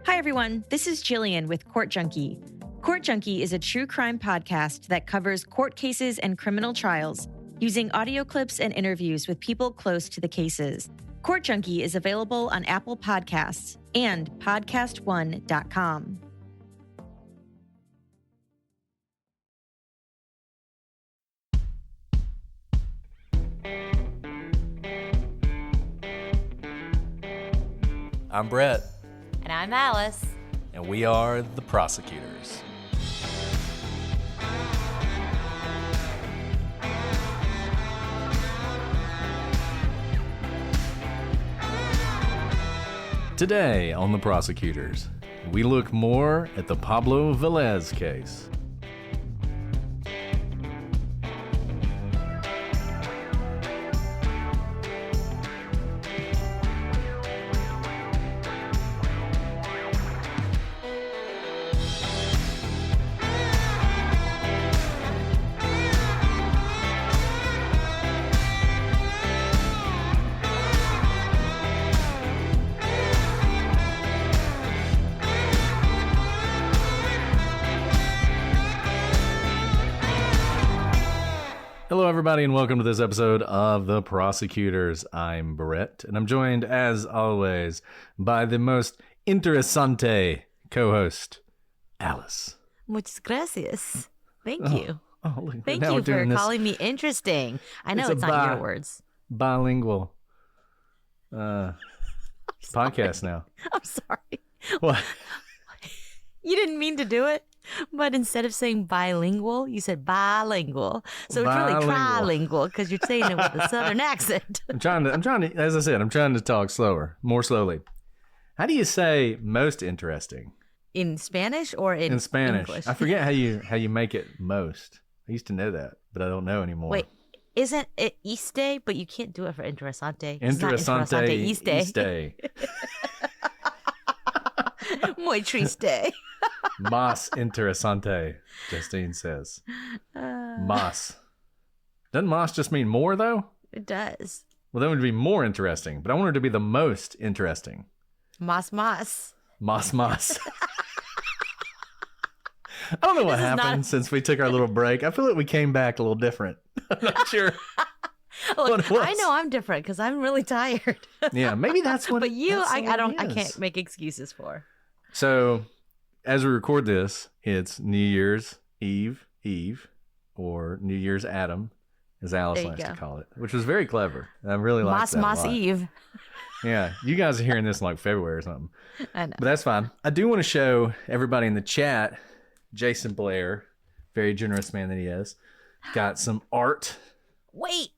Hi, everyone. This is Jillian with Court Junkie. Court Junkie is a true crime podcast that covers court cases and criminal trials using audio clips and interviews with people close to the cases. Court Junkie is available on Apple Podcasts and podcastone.com. I'm Brett. And I'm Alice. And we are the prosecutors. Today on the prosecutors, we look more at the Pablo Velez case. Hello, everybody, and welcome to this episode of The Prosecutors. I'm Brett, and I'm joined, as always, by the most interesante co-host, Alice. Muchas gracias. Thank you. Look, Thank you for calling me interesting. I know it's not your words. Bilingual podcast now. I'm sorry. What? You didn't mean to do it. But instead of saying bilingual, you said bilingual. So it's really trilingual because you're saying it with a southern accent. I'm trying to, as I said, I'm trying to talk more slowly. How do you say most interesting? In Spanish or in Spanish? English? I forget how you make it most. I used to know that, but I don't know anymore. Wait, isn't it iste? But you can't do it for interesante. Interesante iste. Muy triste. Más interesante, Justine says. Más. Doesn't más just mean more, though? It does. Well, that would be more interesting, but I want it to be the most interesting. Más. Más. I don't know what happened since we took our little break. I feel like we came back a little different. I'm not sure. Look, I know I'm different because I'm really tired. Yeah, maybe that's what. But you, I can't make excuses for. So, as we record this, it's New Year's Eve, or New Year's Adam, as Alice likes to call it, which was very clever. I really like that a lot. Eve. Yeah, you guys are hearing this in like February or something. I know. But that's fine. I do want to show everybody in the chat, Jason Blair, very generous man that he is, got some art. Wait.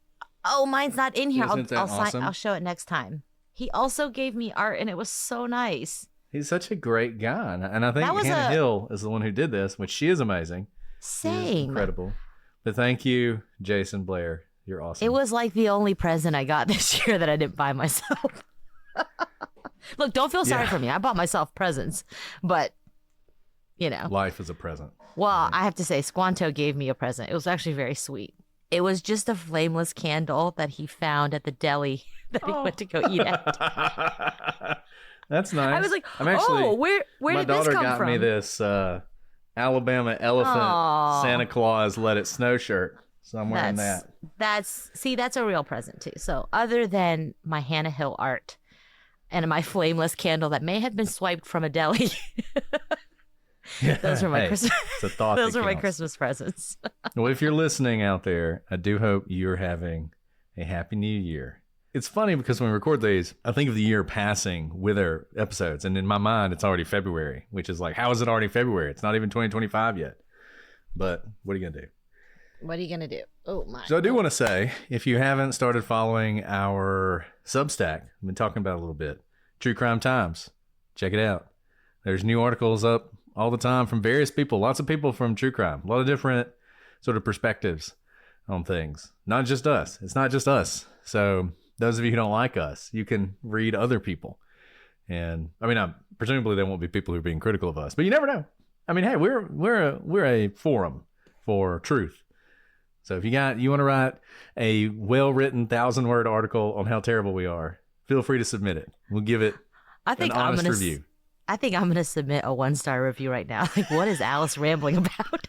Oh, mine's not in here. Awesome? I'll show it next time. He also gave me art, and it was so nice. He's such a great guy. And I think Hannah Hill is the one who did this, which she is amazing. Same. She is incredible. But thank you, Jason Blair. You're awesome. It was like the only present I got this year that I didn't buy myself. Look, don't feel sorry for me. I bought myself presents. But, you know. Life is a present. Well, I have to say, Squanto gave me a present. It was actually very sweet. It was just a flameless candle that he found at the deli that he went to go eat at. That's nice. I was like, where did this come from? My daughter got me this Alabama elephant Santa Claus Let It Snow shirt. So I'm wearing that. That's a real present too. So other than my Hannah Hill art and my flameless candle that may have been swiped from a deli. Those were my Christmas. It's a thought. Those were my Christmas presents. Well, if you're listening out there, I do hope you're having a happy new year. It's funny because when we record these, I think of the year passing with our episodes. And in my mind, it's already February, which is like, how is it already February? It's not even 2025 yet. But what are you going to do? What are you going to do? Oh, my. So I do want to say, if you haven't started following our Substack, I've been talking about it a little bit, True Crime Times, check it out. There's new articles up all the time from various people, lots of people from true crime, a lot of different sort of perspectives on things. Not just us. It's not just us. So those of you who don't like us, you can read other people. And I mean, presumably there won't be people who are being critical of us, but you never know. I mean, hey, we're a forum for truth. So if you want to write a well-written 1,000-word article on how terrible we are, feel free to submit it. We'll give it an honest review. I think I'm going to submit a 1-star review right now. Like, what is Alice rambling about?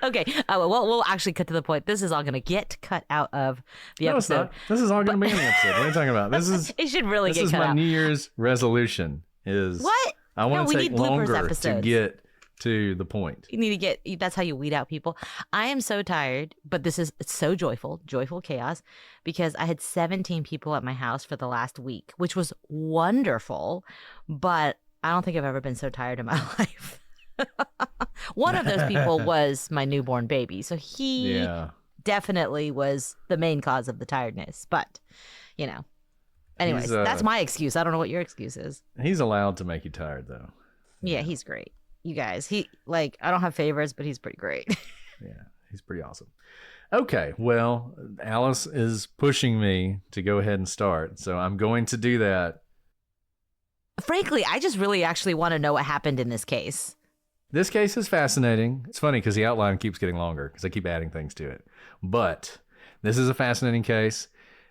Okay, we'll actually cut to the point. This is all going to get cut out of the episode. It's not. This is all going to be in the episode. What are you talking about? This is. It should really get cut out. This is my New Year's resolution. Is what? I want to take longer episodes. to get to the point. You need to get. That's how you weed out people. I am so tired, but it's so joyful chaos, because I had 17 people at my house for the last week, which was wonderful. But I don't think I've ever been so tired in my life. One of those people was my newborn baby, so he definitely was the main cause of the tiredness. But anyways, that's my excuse. I don't know what your excuse is. He's allowed to make you tired, though. Yeah, he's great. You guys, I don't have favorites, but he's pretty great. Yeah, he's pretty awesome. Okay, well, Alice is pushing me to go ahead and start, so I'm going to do that. Frankly, I just really actually want to know what happened in this case. This case is fascinating. It's funny because the outline keeps getting longer because I keep adding things to it. But this is a fascinating case,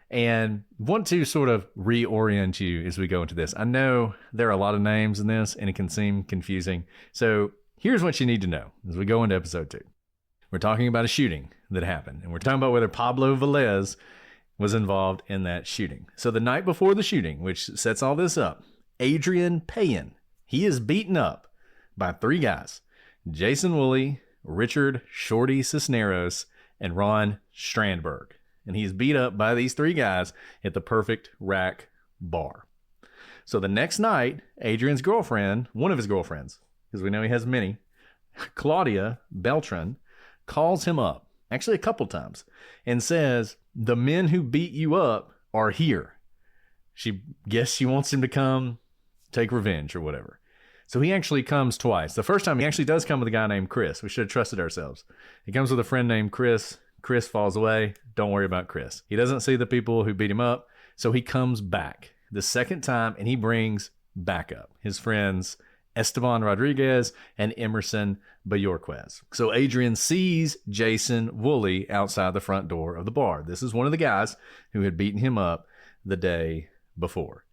and want to sort of reorient you as we go into this. I know there are a lot of names in this, and it can seem confusing. So here's what you need to know as we go into episode 2. We're talking about a shooting that happened, and we're talking about whether Pablo Velez was involved in that shooting. So the night before the shooting, which sets all this up, Adrian Payan, he is beaten up by 3 guys: Jason Woolley, Richard Shorty Cisneros, and Ron Strandberg. And he's beat up by these 3 guys at the Perfect Rack bar. So the next night, Adrian's girlfriend, one of his girlfriends, because we know he has many, Claudia Beltran, calls him up, actually a couple times, and says, the men who beat you up are here. She wants him to come take revenge or whatever. So he actually comes twice. The first time he actually does come with a guy named Chris. We should have trusted ourselves. He comes with a friend named Chris. Chris falls away. Don't worry about Chris. He doesn't see the people who beat him up. So he comes back the second time, and he brings backup his friends Esteban Rodriguez and Emerson Bayorquez. So Adrian sees Jason Woolley outside the front door of the bar. This is one of the guys who had beaten him up the day before.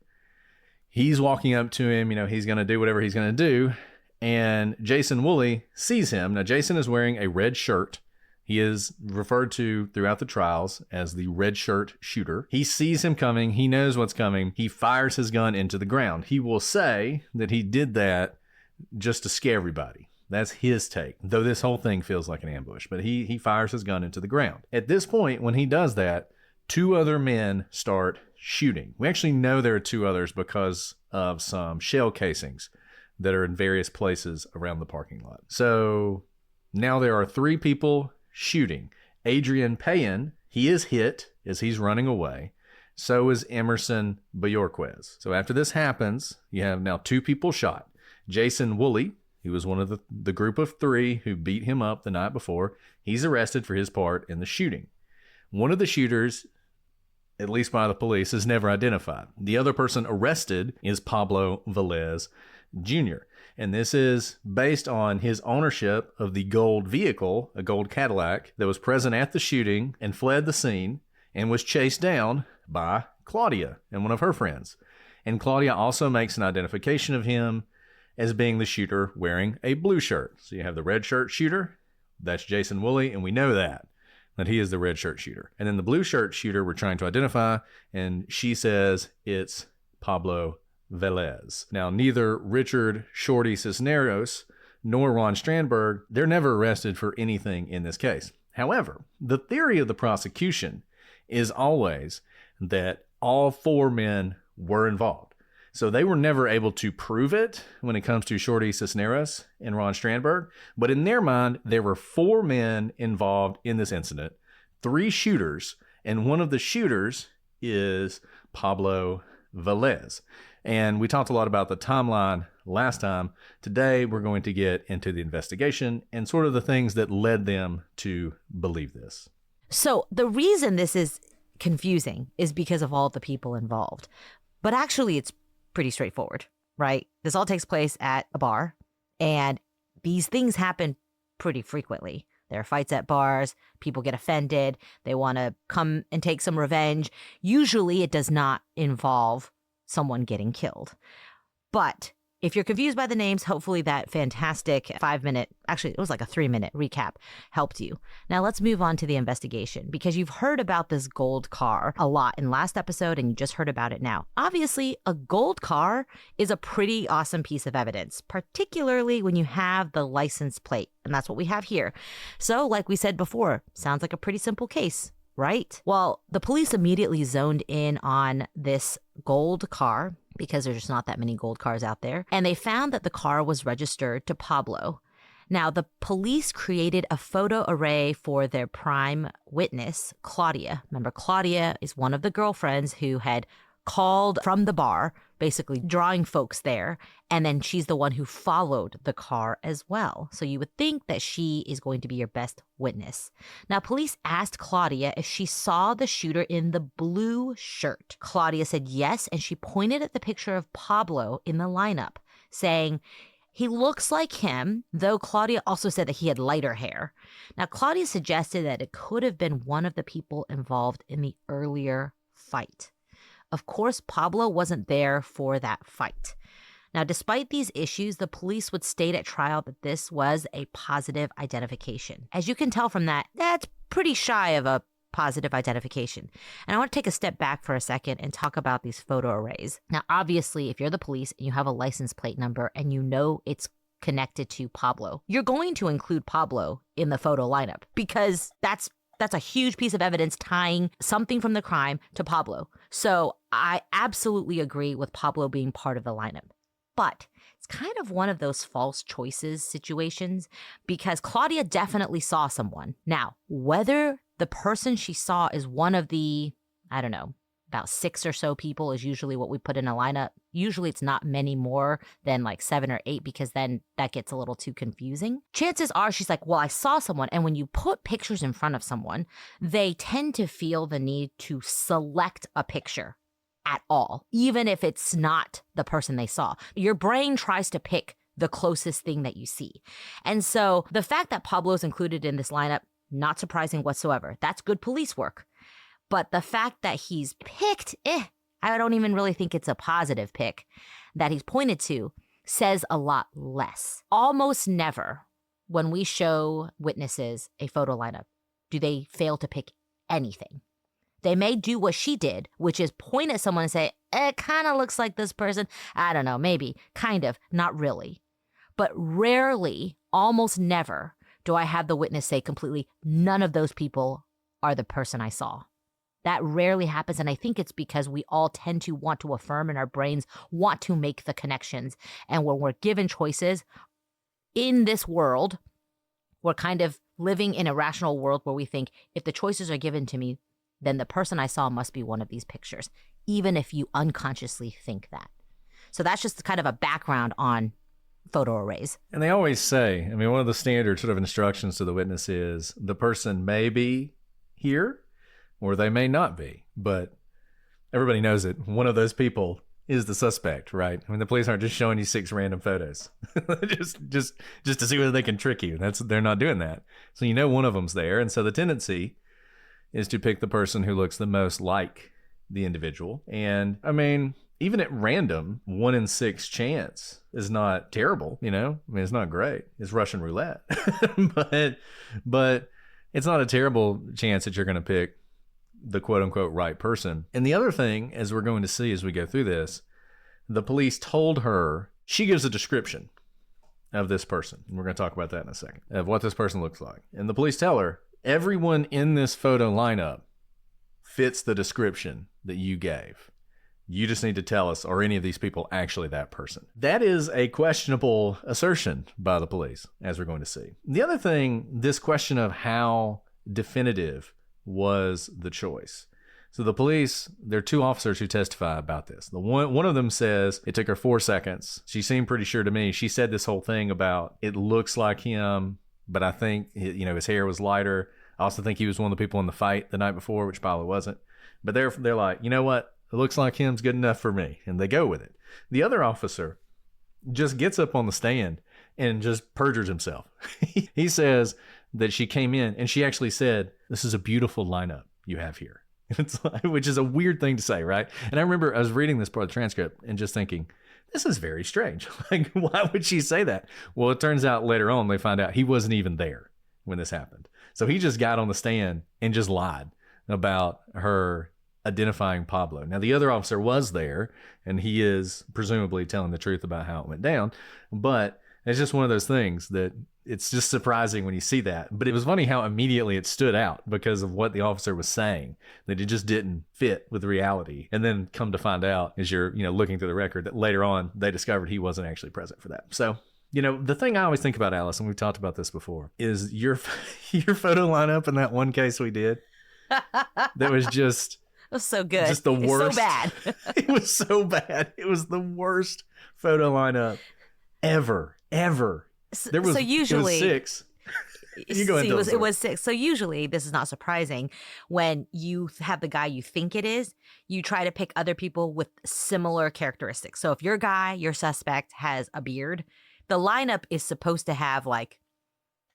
He's walking up to him, he's going to do whatever he's going to do. And Jason Woolley sees him. Now, Jason is wearing a red shirt. He is referred to throughout the trials as the red shirt shooter. He sees him coming. He knows what's coming. He fires his gun into the ground. He will say that he did that just to scare everybody. That's his take, though this whole thing feels like an ambush. But he fires his gun into the ground. At this point, when he does that, 2 other men start shooting. We actually know there are 2 others because of some shell casings that are in various places around the parking lot. So now there are 3 people shooting. Adrian Payan, he is hit as he's running away. So is Emerson Bayorquez. So after this happens, you have now 2 people shot. Jason Woolley, he was one of the group of 3 who beat him up the night before. He's arrested for his part in the shooting. One of the shooters, at least by the police, is never identified. The other person arrested is Pablo Velez Jr., and this is based on his ownership of the gold vehicle, a gold Cadillac, that was present at the shooting and fled the scene and was chased down by Claudia and one of her friends. And Claudia also makes an identification of him as being the shooter wearing a blue shirt. So you have the red shirt shooter, that's Jason Woolley, and we know that he is the red shirt shooter. And then the blue shirt shooter we're trying to identify, and she says it's Pablo Velez. Now, neither Richard Shorty Cisneros nor Ron Strandberg, they're never arrested for anything in this case. However, the theory of the prosecution is always that all 4 men were involved. So they were never able to prove it when it comes to Shorty Cisneros and Ron Strandberg. But in their mind, there were 4 men involved in this incident, 3 shooters, and one of the shooters is Pablo Velez. And we talked a lot about the timeline last time. Today, we're going to get into the investigation and sort of the things that led them to believe this. So the reason this is confusing is because of all the people involved. But actually, it's pretty straightforward, right? This all takes place at a bar, and these things happen pretty frequently. There are fights at bars, people get offended, they want to come and take some revenge. Usually it does not involve someone getting killed. But If you're confused by the names, hopefully that fantastic 5-minute, actually it was like a 3-minute recap helped you. Now let's move on to the investigation, because you've heard about this gold car a lot in last episode and you just heard about it now. Obviously, a gold car is a pretty awesome piece of evidence, particularly when you have the license plate. And that's what we have here. So like we said before, sounds like a pretty simple case, right? Well, the police immediately zoned in on this gold car, because there's just not that many gold cars out there. And they found that the car was registered to Pablo. Now, the police created a photo array for their prime witness, Claudia. Remember, Claudia is one of the girlfriends who had called from the bar, basically drawing folks there. And then she's the one who followed the car as well. So you would think that she is going to be your best witness. Now, police asked Claudia if she saw the shooter in the blue shirt. Claudia said yes, and she pointed at the picture of Pablo in the lineup, saying, he looks like him, though Claudia also said that he had lighter hair. Now, Claudia suggested that it could have been one of the people involved in the earlier fight. Of course, Pablo wasn't there for that fight. Now, despite these issues, the police would state at trial that this was a positive identification. As you can tell from that, that's pretty shy of a positive identification. And I want to take a step back for a second and talk about these photo arrays. Now, obviously, if you're the police and you have a license plate number and you know it's connected to Pablo, you're going to include Pablo in the photo lineup, because that's a huge piece of evidence tying something from the crime to Pablo. So I absolutely agree with Pablo being part of the lineup. But it's kind of one of those false choices situations, because Claudia definitely saw someone. Now, whether the person she saw is one of the, I don't know, about 6 or so people is usually what we put in a lineup. Usually it's not many more than like 7 or 8, because then that gets a little too confusing. Chances are she's like, well, I saw someone. And when you put pictures in front of someone, they tend to feel the need to select a picture at all, even if it's not the person they saw. Your brain tries to pick the closest thing that you see. And so the fact that Pablo's included in this lineup, not surprising whatsoever. That's good police work. But the fact that he's picked, I don't even really think it's a positive pick that he's pointed to, says a lot less. Almost never, when we show witnesses a photo lineup, do they fail to pick anything. They may do what she did, which is point at someone and say, it kind of looks like this person. I don't know, maybe, kind of, not really. But rarely, almost never, do I have the witness say completely, none of those people are the person I saw. That rarely happens, and I think it's because we all tend to want to affirm, and our brains want to make the connections. And when we're given choices in this world, we're kind of living in a rational world where we think, if the choices are given to me, then the person I saw must be one of these pictures, even if you unconsciously think that. So that's just kind of a background on photo arrays. And they always say, I mean, one of the standard sort of instructions to the witness is the person may be here or they may not be, but everybody knows it. One of those people is the suspect, right? I mean, the police aren't just showing you 6 random photos just to see whether they can trick you. They're not doing that. So you know one of them's there. And so the tendency is to pick the person who looks the most like the individual. And I mean, even at random, 1 in 6 chance is not terrible, you know? I mean, it's not great. It's Russian roulette. but it's not a terrible chance that you're going to pick the quote unquote right person. And the other thing, as we're going to see as we go through this, the police told her, she gives a description of this person. And we're going to talk about that in a second, of what this person looks like. And the police tell her, everyone in this photo lineup fits the description that you gave. You just need to tell us, are any of these people actually that person? That is a questionable assertion by the police, as we're going to see. The other thing, this question of how definitive was the choice. So the police, there are 2 officers who testify about this. One of them says it took her 4 seconds. She seemed pretty sure to me. She said this whole thing about it looks like him, but I think, you know, his hair was lighter. I also think he was one of the people in the fight the night before, which probably wasn't. But they're like, you know what? It looks like him's good enough for me. And they go with it. The other officer just gets up on the stand and just perjures himself. He says that she came in and she actually said, this is a beautiful lineup you have here. It's like, which is a weird thing to say, right? And I remember I was reading this part of the transcript and just thinking, this is very strange. Like, why would she say that? Well, it turns out later on, they find out he wasn't even there when this happened. So he just got on the stand and just lied about her identifying Pablo. Now, the other officer was there, and he is presumably telling the truth about how it went down. But it's just one of those things that it's just surprising when you see that. But it was funny how immediately it stood out because of what the officer was saying, that it just didn't fit with reality. And then come to find out, as you're, looking through the record, that later on they discovered he wasn't actually present for that. So, the thing I always think about, Alice, and we've talked about this before, is your photo lineup in that one case we did. That was just... It was so good. Just the worst. So bad. It was so bad. It was the worst photo lineup ever. There was, so usually, it was 6. You go see, into it was 6. So usually, this is not surprising. When you have the guy you think it is, you try to pick other people with similar characteristics. So if your guy, your suspect, has a beard, the lineup is supposed to have like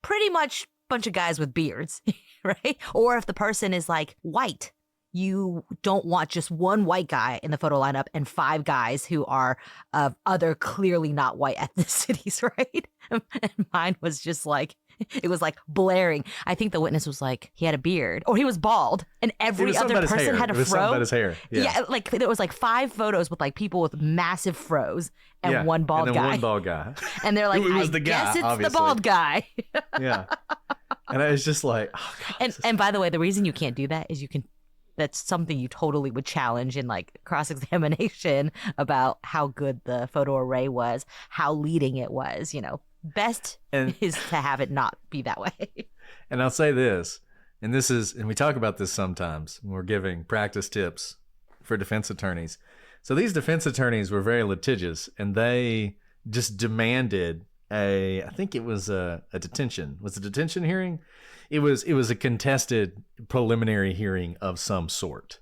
pretty much a bunch of guys with beards, right? Or if the person is like white, you don't want just one white guy in the photo lineup and 5 guys who are of other clearly not white ethnicities, right? And mine was just like, it was like blaring. I think the witness was like, he had a beard or he was bald, and every other person had a fro. Something about his hair. Yeah, like there was like 5 photos with like people with massive fros and one bald and then guy. one bald guy. And they're like, was I the guess guy, it's obviously. the bald guy. Yeah. And I was just like, oh God. And by the way, the reason you can't do that is that's something you totally would challenge in like cross-examination about how good the photo array was, how leading it was, best is to have it not be that way. And I'll say this, and we talk about this sometimes when we're giving practice tips for defense attorneys. So these defense attorneys were very litigious, and they just demanded I think it was a detention. Was it a detention hearing? It was a contested preliminary hearing of some sort.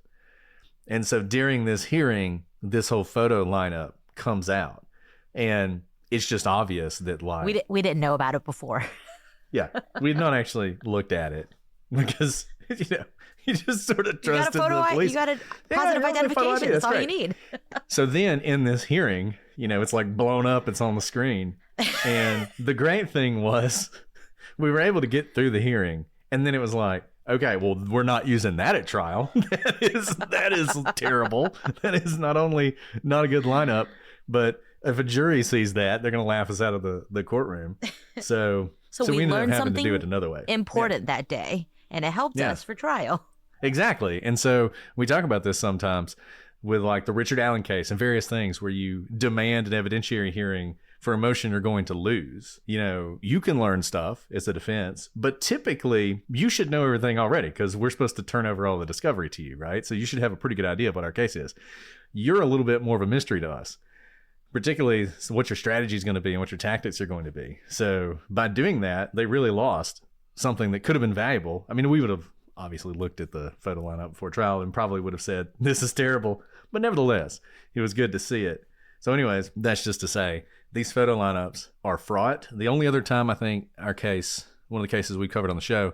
And so during this hearing, this whole photo lineup comes out, and it's just obvious that like we didn't know about it before. Yeah, we'd not actually looked at it because you just sort of trusted the police. You got a positive identification. That's all you need. So then in this hearing, it's like blown up. It's on the screen. And the great thing was we were able to get through the hearing. And then it was like, okay, well, we're not using that at trial. That is terrible. That is not only not a good lineup, but if a jury sees that, they're going to laugh us out of the courtroom. So we ended up having to do it another way. Important that day. And it helped us for trial. Exactly. And so we talk about this sometimes with like the Richard Allen case and various things where you demand an evidentiary hearing for a motion you're going to lose. You can learn stuff as a defense, but typically you should know everything already because we're supposed to turn over all the discovery to you, right? So you should have a pretty good idea of what our case is. You're a little bit more of a mystery to us, particularly what your strategy is going to be and what your tactics are going to be. So by doing that, they really lost something that could have been valuable. I mean, we would have obviously looked at the photo lineup before trial and probably would have said, this is terrible. But nevertheless, it was good to see it. So anyways, that's just to say, these photo lineups are fraught. The only other time I think our case, one of the cases we covered on the show,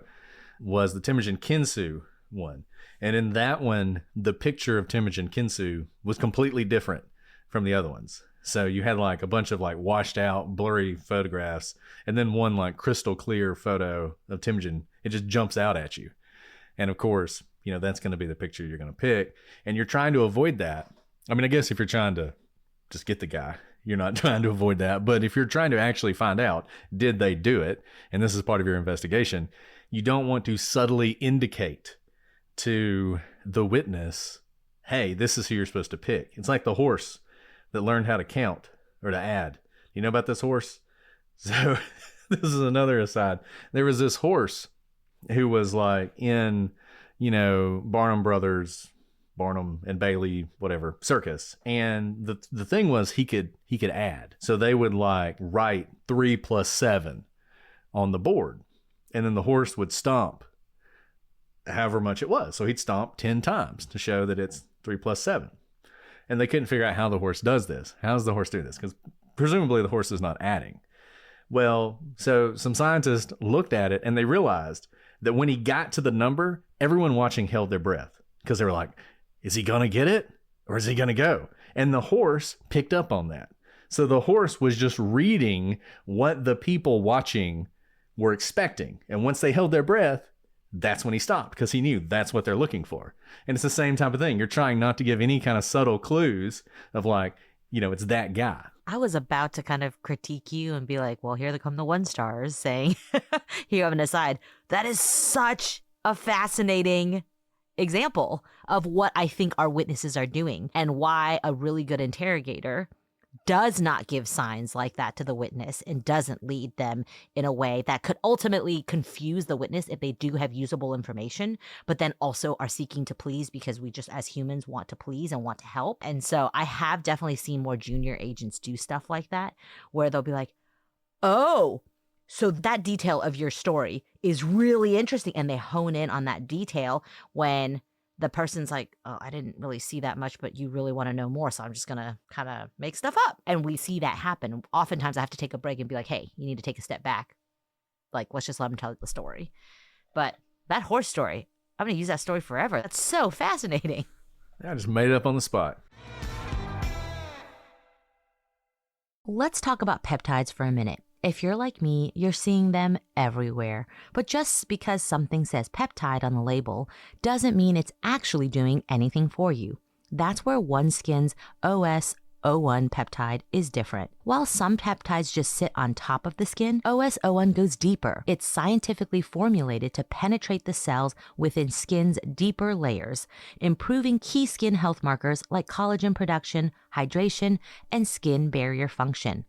was the Temujin Kinsu one. And in that one, the picture of Temujin Kinsu was completely different from the other ones. So you had like a bunch of like washed out, blurry photographs, and then one like crystal clear photo of Temujin. It just jumps out at you. And of course, that's going to be the picture you're going to pick. And you're trying to avoid that. I mean, I guess if you're trying to just get the guy, you're not trying to avoid that. But if you're trying to actually find out, did they do it? And this is part of your investigation. You don't want to subtly indicate to the witness, hey, this is who you're supposed to pick. It's like the horse that learned how to count or to add. You know about this horse? So this is another aside. There was this horse who was like in, Barnum Brothers, Barnum and Bailey, whatever, circus. And the thing was he could add. So they would like write 3 + 7 on the board. And then the horse would stomp however much it was. So he'd stomp 10 times to show that it's 3 + 7. And they couldn't figure out how the horse does this. How does the horse do this? Because presumably the horse is not adding. Well, so some scientists looked at it and they realized that when he got to the number, everyone watching held their breath because they were like, is he going to get it or is he going to go? And the horse picked up on that. So the horse was just reading what the people watching were expecting. And once they held their breath, that's when he stopped, because he knew that's what they're looking for. And it's the same type of thing. You're trying not to give any kind of subtle clues of like, it's that guy. I was about to kind of critique you and be like, well, here come the 1-stars saying, here on an aside, that is such a fascinating example of what I think our witnesses are doing and why a really good interrogator does not give signs like that to the witness and doesn't lead them in a way that could ultimately confuse the witness if they do have usable information, but then also are seeking to please, because we just as humans want to please and want to help. And so I have definitely seen more junior agents do stuff like that, where they'll be like, oh, so that detail of your story is really interesting. And they hone in on that detail when the person's like, oh, I didn't really see that much, but you really want to know more. So I'm just going to kind of make stuff up. And we see that happen. Oftentimes I have to take a break and be like, hey, you need to take a step back. Like, let's just let them tell the story. But that horse story, I'm going to use that story forever. That's so fascinating. I just made it up on the spot. Let's talk about peptides for a minute. If you're like me, you're seeing them everywhere. But just because something says peptide on the label doesn't mean it's actually doing anything for you. That's where OneSkin's OS-01 peptide is different. While some peptides just sit on top of the skin, OS-01 goes deeper. It's scientifically formulated to penetrate the cells within skin's deeper layers, improving key skin health markers like collagen production, hydration, and skin barrier function.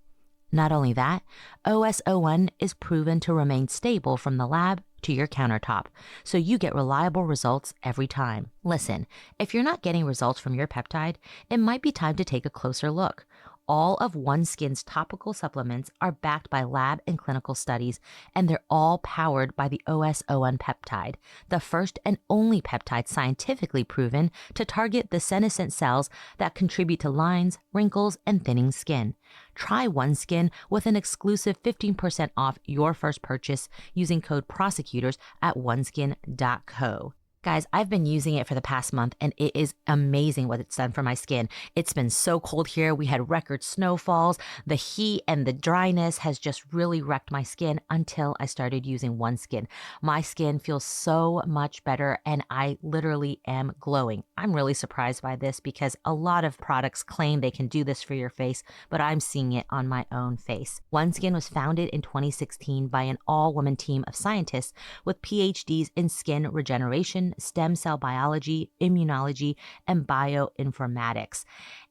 Not only that, OS-01 is proven to remain stable from the lab to your countertop, so you get reliable results every time. Listen, if you're not getting results from your peptide, it might be time to take a closer look. All of OneSkin's topical supplements are backed by lab and clinical studies, and they're all powered by the OS-01 peptide, the first and only peptide scientifically proven to target the senescent cells that contribute to lines, wrinkles, and thinning skin. Try OneSkin with an exclusive 15% off your first purchase using code prosecutors at oneskin.co. Guys, I've been using it for the past month, and it is amazing what it's done for my skin. It's been so cold here. We had record snowfalls. The heat and the dryness has just really wrecked my skin until I started using OneSkin. My skin feels so much better, and I literally am glowing. I'm really surprised by this because a lot of products claim they can do this for your face, but I'm seeing it on my own face. OneSkin was founded in 2016 by an all-woman team of scientists with PhDs in skin regeneration, stem cell biology, immunology, and bioinformatics.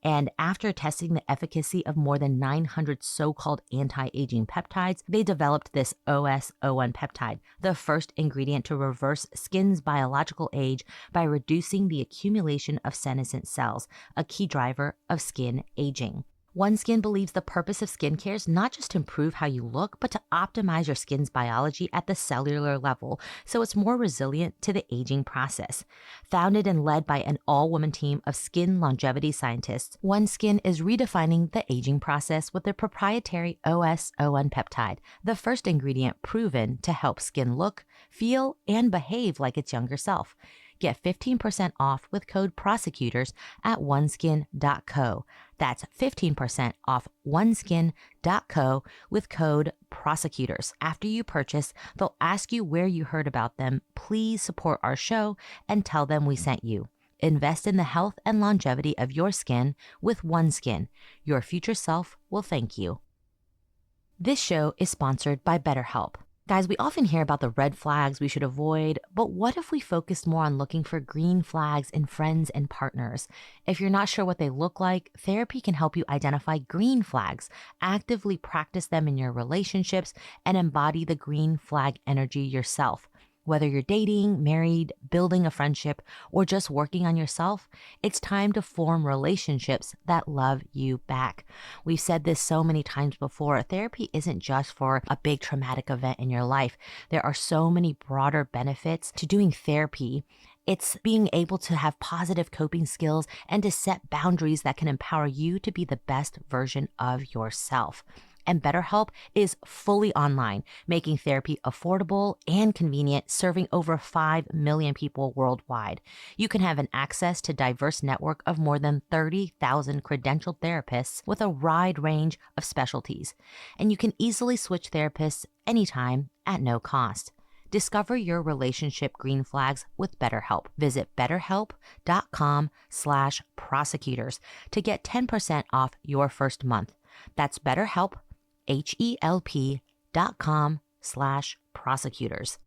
And after testing the efficacy of more than 900 so-called anti-aging peptides, they developed this OS-01 peptide, the first ingredient to reverse skin's biological age by reducing the accumulation of senescent cells, a key driver of skin aging. OneSkin believes the purpose of skincare is not just to improve how you look, but to optimize your skin's biology at the cellular level so it's more resilient to the aging process. Founded and led by an all-woman team of skin longevity scientists, OneSkin is redefining the aging process with their proprietary OS-01 peptide, the first ingredient proven to help skin look, feel, and behave like its younger self. Get 15% off with code prosecutors at oneskin.co. That's 15% off oneskin.co with code prosecutors. After you purchase, they'll ask you where you heard about them. Please support our show and tell them we sent you. Invest in the health and longevity of your skin with OneSkin. Your future self will thank you. This show is sponsored by BetterHelp. Guys, we often hear about the red flags we should avoid, but what if we focused more on looking for green flags in friends and partners? If you're not sure what they look like, therapy can help you identify green flags, actively practice them in your relationships, and embody the green flag energy yourself. Whether you're dating, married, building a friendship, or just working on yourself, it's time to form relationships that love you back. We've said this so many times before. Therapy isn't just for a big traumatic event in your life. There are so many broader benefits to doing therapy. It's being able to have positive coping skills and to set boundaries that can empower you to be the best version of yourself. And BetterHelp is fully online, making therapy affordable and convenient, serving over 5 million people worldwide. You can have an access to diverse network of more than 30,000 credentialed therapists with a wide range of specialties. And you can easily switch therapists anytime at no cost. Discover your relationship green flags with BetterHelp. Visit betterhelp.com/prosecutors to get 10% off your first month. That's BetterHelp, HELP.com/prosecutors.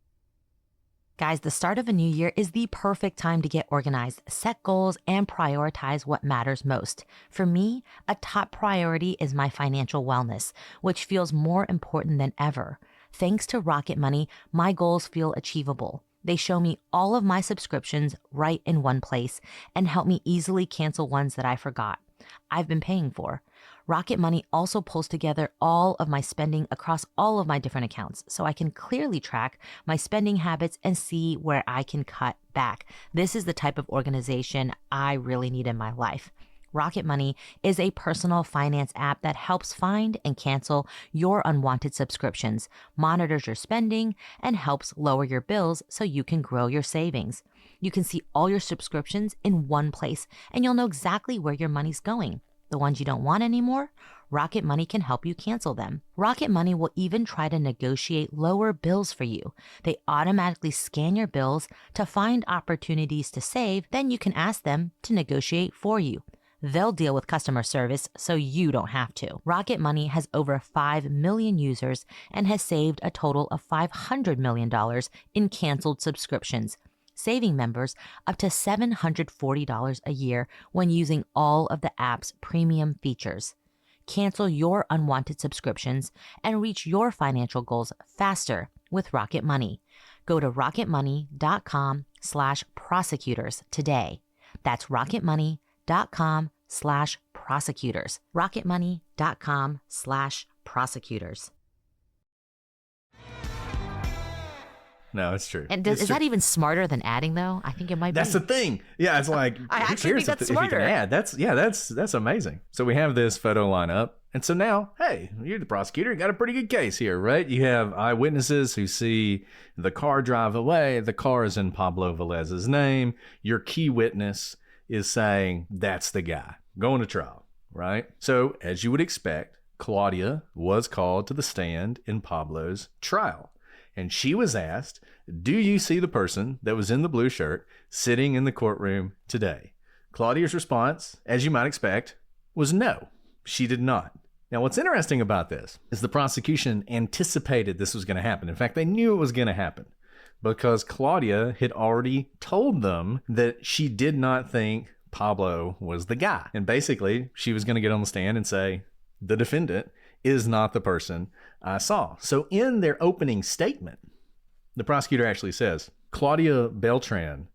Guys, the start of a new year is the perfect time to get organized, set goals, and prioritize what matters most. For me, a top priority is my financial wellness, which feels more important than ever. Thanks to Rocket Money, my goals feel achievable. They show me all of my subscriptions right in one place and help me easily cancel ones that I forgot I've been paying for. Rocket Money also pulls together all of my spending across all of my different accounts, so I can clearly track my spending habits and see where I can cut back. This is the type of organization I really need in my life. Rocket Money is a personal finance app that helps find and cancel your unwanted subscriptions, monitors your spending, and helps lower your bills so you can grow your savings. You can see all your subscriptions in one place, and you'll know exactly where your money's going. The ones you don't want anymore, Rocket Money can help you cancel them. Rocket Money will even try to negotiate lower bills for you. They automatically scan your bills to find opportunities to save, then you can ask them to negotiate for you. They'll deal with customer service so you don't have to. Rocket Money has over 5 million users and has saved a total of $500 million in canceled subscriptions, saving members up to $740 a year when using all of the app's premium features. Cancel your unwanted subscriptions and reach your financial goals faster with Rocket Money. Go to rocketmoney.com/prosecutors today. That's rocketmoney.com/prosecutors. rocketmoney.com/prosecutors. No, it's true. And It's is true. that even smarter than adding, though? I think it might That's be. the thing. Yeah, it's like I who actually cares think that's if you can smarter. add? That's amazing. So we have this photo lineup, and so now, hey, you're the prosecutor. You got a pretty good case here, right? You have eyewitnesses who see the car drive away. The car is in Pablo Velez's name. Your key witness is saying that's the guy going to trial, right? So as you would expect, Claudia was called to the stand in Pablo's trial. And she was asked, do you see the person that was in the blue shirt sitting in the courtroom today? Claudia's response, as you might expect, was no, she did not. Now, what's interesting about this is the prosecution anticipated this was going to happen. In fact, they knew it was going to happen because Claudia had already told them that she did not think Pablo was the guy. And basically, she was going to get on the stand and say, the defendant is not the person I saw. So in their opening statement, the prosecutor actually says, Claudia Beltran,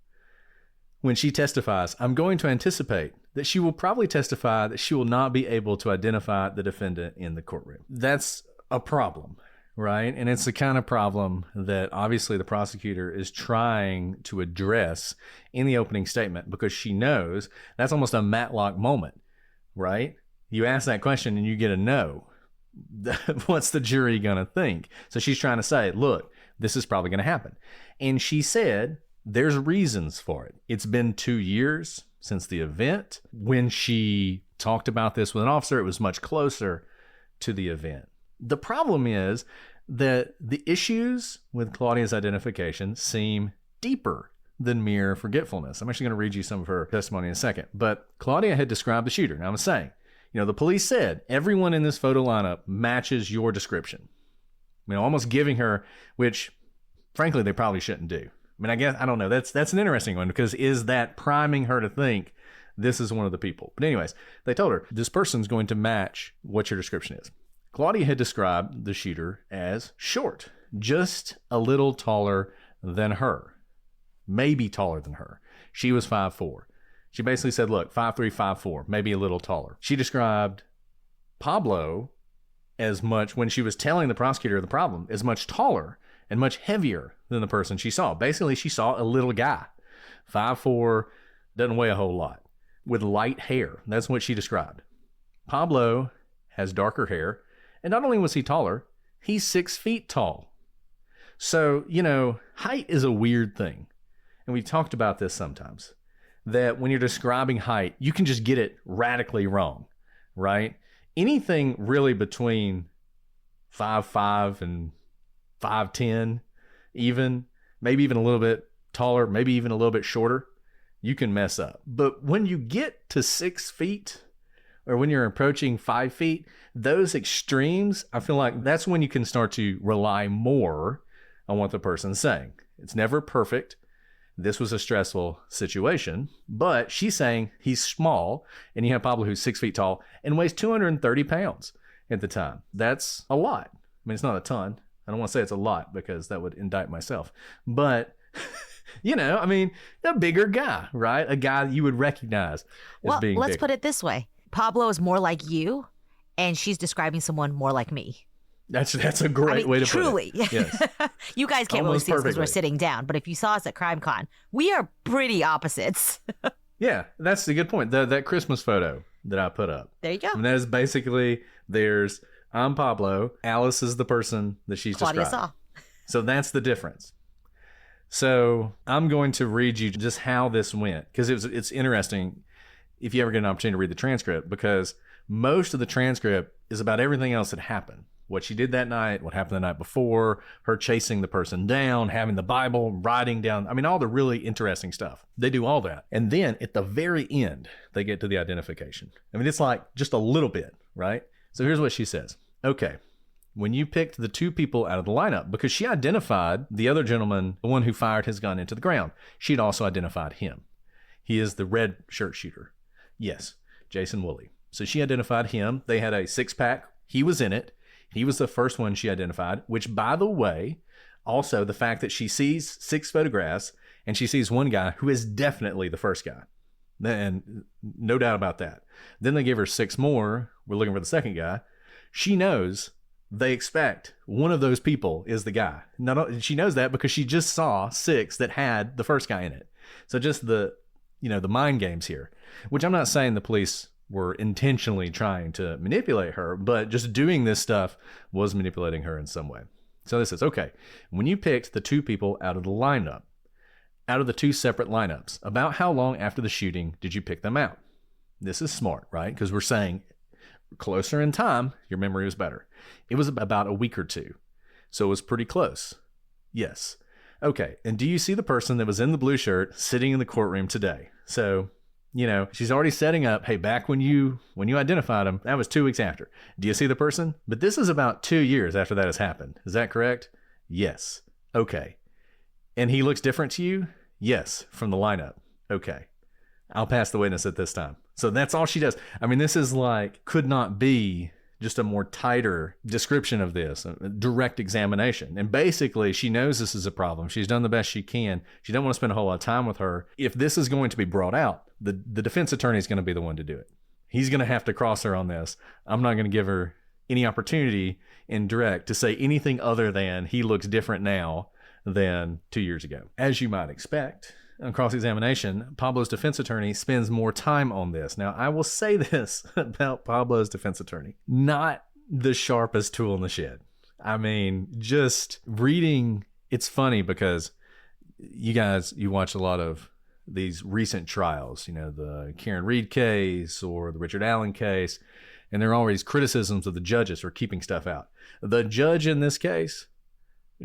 when she testifies, I'm going to anticipate that she will probably testify that she will not be able to identify the defendant in the courtroom. That's a problem, right? And it's the kind of problem that obviously the prosecutor is trying to address in the opening statement because she knows that's almost a Matlock moment, right? You ask that question and you get a no. What's the jury going to think? So she's trying to say, look, this is probably going to happen. And she said, there's reasons for it. It's been 2 years since the event. When she talked about this with an officer, it was much closer to the event. The problem is that the issues with Claudia's identification seem deeper than mere forgetfulness. I'm actually going to read you some of her testimony in a second. But Claudia had described the shooter. Now I'm saying, the police said everyone in this photo lineup matches your description. Almost giving her, which frankly they probably shouldn't do. I guess, I don't know. That's an interesting one because is that priming her to think this is one of the people? But anyways, they told her this person's going to match what your description is. Claudia had described the shooter as short, just a little taller than her, maybe taller than her. She was 5'4". She basically said, look, 5'3", 5'4", maybe a little taller. She described Pablo as much, when she was telling the prosecutor the problem, as much taller and much heavier than the person she saw. Basically, she saw a little guy, 5'4", doesn't weigh a whole lot, with light hair. That's what she described. Pablo has darker hair And not only was he taller, he's 6 feet tall. So, height is a weird thing. And we've talked about this sometimes, that when you're describing height, you can just get it radically wrong, right? Anything really between 5'5" and 5'10", maybe even a little bit taller, maybe even a little bit shorter, you can mess up. But when you get to 6 feet, or when you're approaching 5 feet, those extremes, I feel like that's when you can start to rely more on what the person's saying. It's never perfect. This was a stressful situation, but she's saying he's small, and you have Pablo who's 6 feet tall and weighs 230 pounds at the time. That's a lot. I mean, it's not a ton. I don't want to say it's a lot because that would indict myself. But, a bigger guy, right? A guy you would recognize as being let's bigger. put it this way. Pablo is more like you, and she's describing someone more like me. That's a great way to truly. put it. Yes. You guys can't really Almost see us because we're perfectly. sitting down, but if you saw us at CrimeCon, we are pretty opposites. Yeah, that's a good point. That Christmas photo that I put up. There you go. And that is basically, I'm Pablo, Alice is the person that she's Claudia describing. saw. So that's the difference. So I'm going to read you just how this went, because it's interesting if you ever get an opportunity to read the transcript, because most of the transcript is about everything else that happened. What she did that night, what happened the night before, her chasing the person down, having the Bible, writing down, all the really interesting stuff. They do all that. And then at the very end, they get to the identification. It's like just a little bit, right? So here's what she says. Okay, when you picked the 2 people out of the lineup, because she identified the other gentleman, the one who fired his gun into the ground, she'd also identified him. He is the red shirt shooter. Yes, Jason Woolley. So she identified him. They had a 6-pack. He was in it. He was the first one she identified, which, by the way, also the fact that she sees 6 photographs and she sees one guy who is definitely the first guy. And no doubt about that. Then they give her 6 more. We're looking for the second guy. She knows they expect one of those people is the guy. She knows that because she just saw 6 that had the first guy in it. So just the mind games here, which I'm not saying the police were intentionally trying to manipulate her, but just doing this stuff was manipulating her in some way. So this is, okay, when you picked the 2 people out of the lineup, out of the 2 separate lineups, about how long after the shooting did you pick them out? This is smart, right? Because we're saying closer in time, your memory was better. It was about a week or 2. So it was pretty close. Yes. Okay. And do you see the person that was in the blue shirt sitting in the courtroom today? So, she's already setting up, hey, back when you identified him, that was 2 weeks after. Do you see the person? But this is about 2 years after that has happened. Is that correct? Yes. Okay. And he looks different to you? Yes, from the lineup. Okay. I'll pass the witness at this time. So that's all she does. This is could not be just a more tighter description of this, a direct examination. And basically, she knows this is a problem. She's done the best she can. She doesn't want to spend a whole lot of time with her. If this is going to be brought out, the defense attorney is going to be the one to do it. He's going to have to cross her on this. I'm not going to give her any opportunity in direct to say anything other than he looks different now than 2 years ago. As you might expect, on cross-examination, Pablo's defense attorney spends more time on this. Now, I will say this about Pablo's defense attorney. Not the sharpest tool in the shed. Just reading, it's funny because you watch a lot of these recent trials, the Karen Reed case or the Richard Allen case, and there are always criticisms of the judges for keeping stuff out. The judge in this case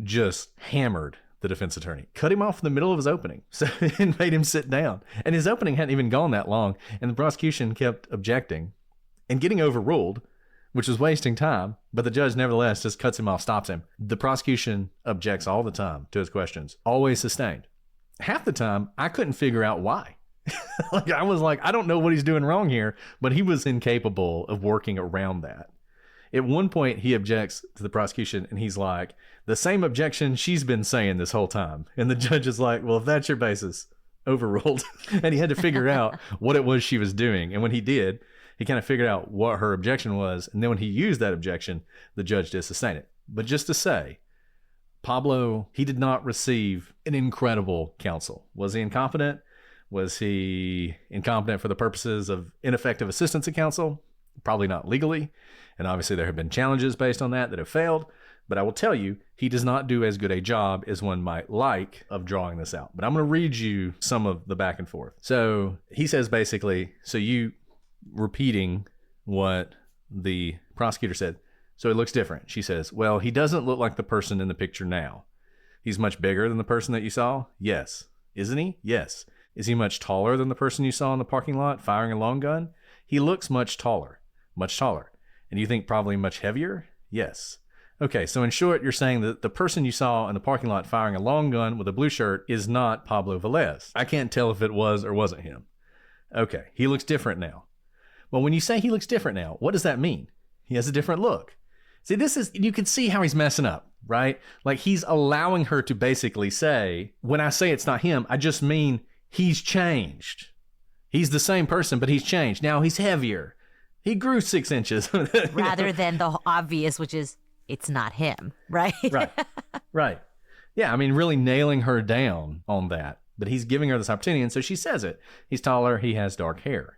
just hammered the defense attorney, cut him off in the middle of his opening, and made him sit down. And his opening hadn't even gone that long, and the prosecution kept objecting and getting overruled, which was wasting time, but the judge nevertheless just cuts him off, stops him. The prosecution objects all the time to his questions, always sustained. Half the time, I couldn't figure out why. I was like, I don't know what he's doing wrong here, but he was incapable of working around that. At one point, he objects to the prosecution, and he's like, the same objection she's been saying this whole time. And the judge is like, well, if that's your basis, overruled. And he had to figure out what it was she was doing. And when he did, he kind of figured out what her objection was. And then when he used that objection, the judge did sustain it. But just to say, Pablo, he did not receive an incredible counsel. Was he incompetent? Was he incompetent for the purposes of ineffective assistance of counsel? probably not legally. And obviously there have been challenges based on that have failed. But I will tell you, he does not do as good a job as one might like of drawing this out. But I'm going to read you some of the back and forth. So he says basically, so you repeating what the prosecutor said. So it looks different. She says, well, he doesn't look like the person in the picture now. He's much bigger than the person that you saw? Yes. Isn't he? Yes. Is he much taller than the person you saw in the parking lot firing a long gun? He looks much taller. Much taller. And you think probably much heavier? Yes. Okay, so in short, you're saying that the person you saw in the parking lot firing a long gun with a blue shirt is not Pablo Velez. I can't tell if it was or wasn't him. Okay, he looks different now. Well, when you say he looks different now, what does that mean? He has a different look. See, you can see how he's messing up, right? Like he's allowing her to basically say, when I say it's not him, I just mean he's changed. He's the same person, but he's changed. Now he's heavier. He grew 6 inches. Rather than the obvious, which is, it's not him, right? Right. Yeah, I mean, really nailing her down on that. But he's giving her this opportunity, and so she says it. He's taller, he has dark hair.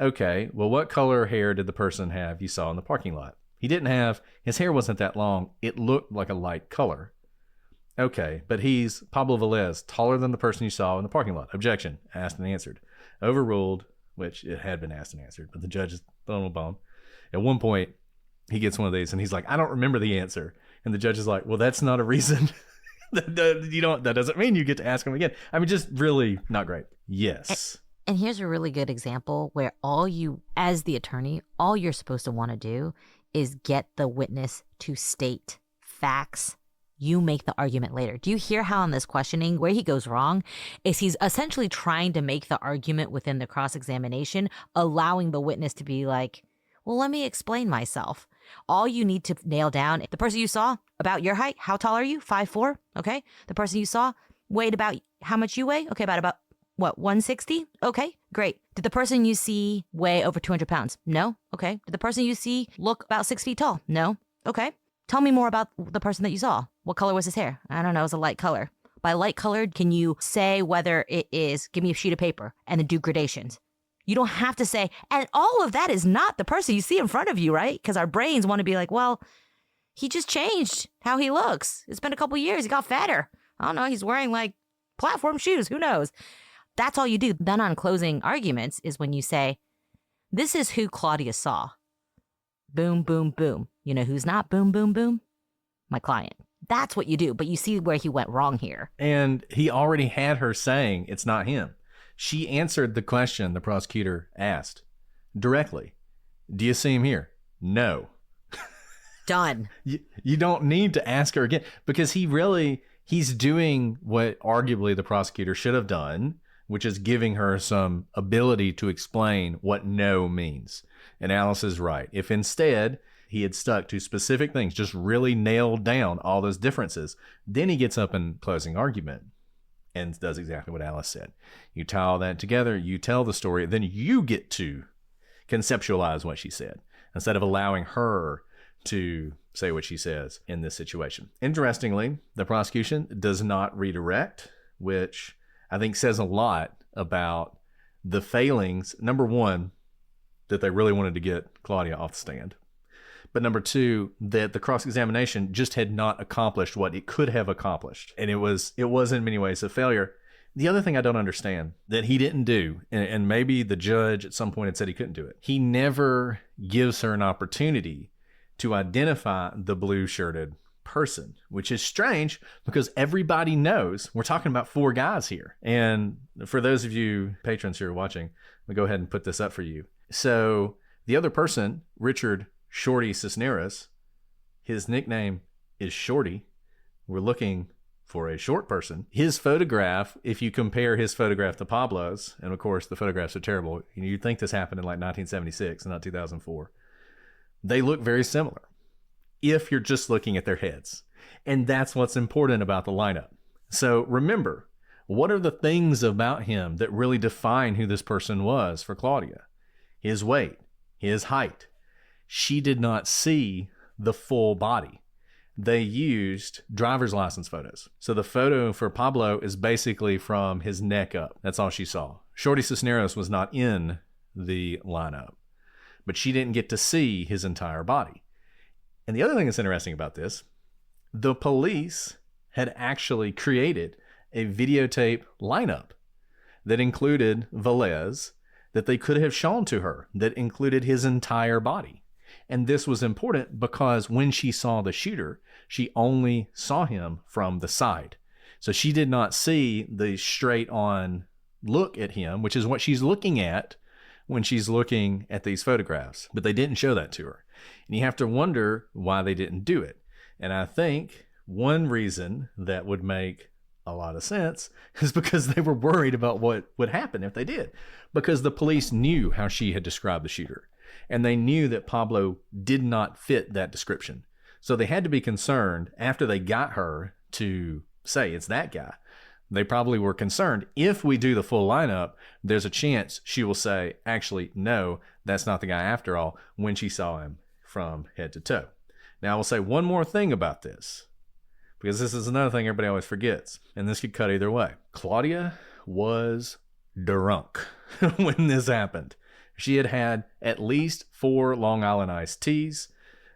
Okay, well, what color hair did the person have you saw in the parking lot? He didn't have, his hair wasn't that long. It looked like a light color. Okay, but he's Pablo Velez, taller than the person you saw in the parking lot. Objection, asked and answered. Overruled, which it had been asked and answered, but the judge is throwing a bone. At one point, he gets one of these and he's like, I don't remember the answer. And the judge is like, well, that's not a reason. That doesn't mean you get to ask him again. I mean, just really not great. Yes. And here's a really good example where as the attorney, all you're supposed to want to do is get the witness to state facts. You make the argument later. Do you hear how in this questioning where he goes wrong is he's essentially trying to make the argument within the cross-examination, allowing the witness to be like, well, let me explain myself. All you need to nail down, the person you saw, about your height, how tall are you? 5'4", okay? The person you saw weighed about how much you weigh? Okay, about what, 160? Okay, great. Did the person you see weigh over 200 pounds? No? Okay. Did the person you see look about 6 feet tall? No? Okay. Tell me more about the person that you saw. What color was his hair? I don't know, it was a light color. By light colored, can you say whether it is, give me a sheet of paper, and then do gradations? You don't have to say, and all of that is not the person you see in front of you, right? Because our brains want to be like, well, he just changed how he looks. It's been a couple years. He got fatter. I don't know. He's wearing like platform shoes. Who knows? That's all you do. Then on closing arguments is when you say, this is who Claudia saw. Boom, boom, boom. You know who's not boom, boom, boom? My client. That's what you do. But you see where he went wrong here. And he already had her saying it's not him. She answered the question the prosecutor asked directly. Do you see him here? No. Done. You don't need to ask her again because he's doing what arguably the prosecutor should have done, which is giving her some ability to explain what no means. And Alice is right. If instead he had stuck to specific things, just really nailed down all those differences, then he gets up in closing argument and does exactly what Alice said. You tie all that together, you tell the story, then you get to conceptualize what she said instead of allowing her to say what she says in this situation. Interestingly, the prosecution does not redirect, which I think says a lot about the failings. Number one, that they really wanted to get Claudia off the stand. But number two, that the cross-examination just had not accomplished what it could have accomplished. And it was in many ways a failure. The other thing I don't understand that he didn't do, and maybe the judge at some point had said he couldn't do it, he never gives her an opportunity to identify the blue-shirted person, which is strange because everybody knows we're talking about 4 guys here. And for those of you patrons who are watching, I'm going to go ahead and put this up for you. So the other person, Richard Shorty Cisneros, his nickname is Shorty. We're looking for a short person. His photograph, if you compare his photograph to Pablo's, and of course the photographs are terrible, you'd think this happened in like 1976 and not 2004. They look very similar if you're just looking at their heads. And that's what's important about the lineup. So remember, what are the things about him that really define who this person was for Claudia? His weight, his height. She did not see the full body. They used driver's license photos. So the photo for Pablo is basically from his neck up. That's all she saw. Shorty Cisneros was not in the lineup. but she didn't get to see his entire body. And the other thing that's interesting about this, the police had actually created a videotape lineup that included Velez that they could have shown to her, that included his entire body. And this was important because when she saw the shooter, she only saw him from the side. So she did not see the straight on look at him, which is what she's looking at when she's looking at these photographs. But they didn't show that to her. And you have to wonder why they didn't do it. And I think one reason that would make a lot of sense is because they were worried about what would happen if they did. Because the police knew how she had described the shooter. And they knew that Pablo did not fit that description. So they had to be concerned after they got her to say it's that guy. They probably were concerned if we do the full lineup, there's a chance she will say, actually, no, that's not the guy after all, when she saw him from head to toe. Now, I will say one more thing about this, because this is another thing everybody always forgets, and this could cut either way. Claudia was drunk when this happened. She had had at least 4 Long Island iced teas,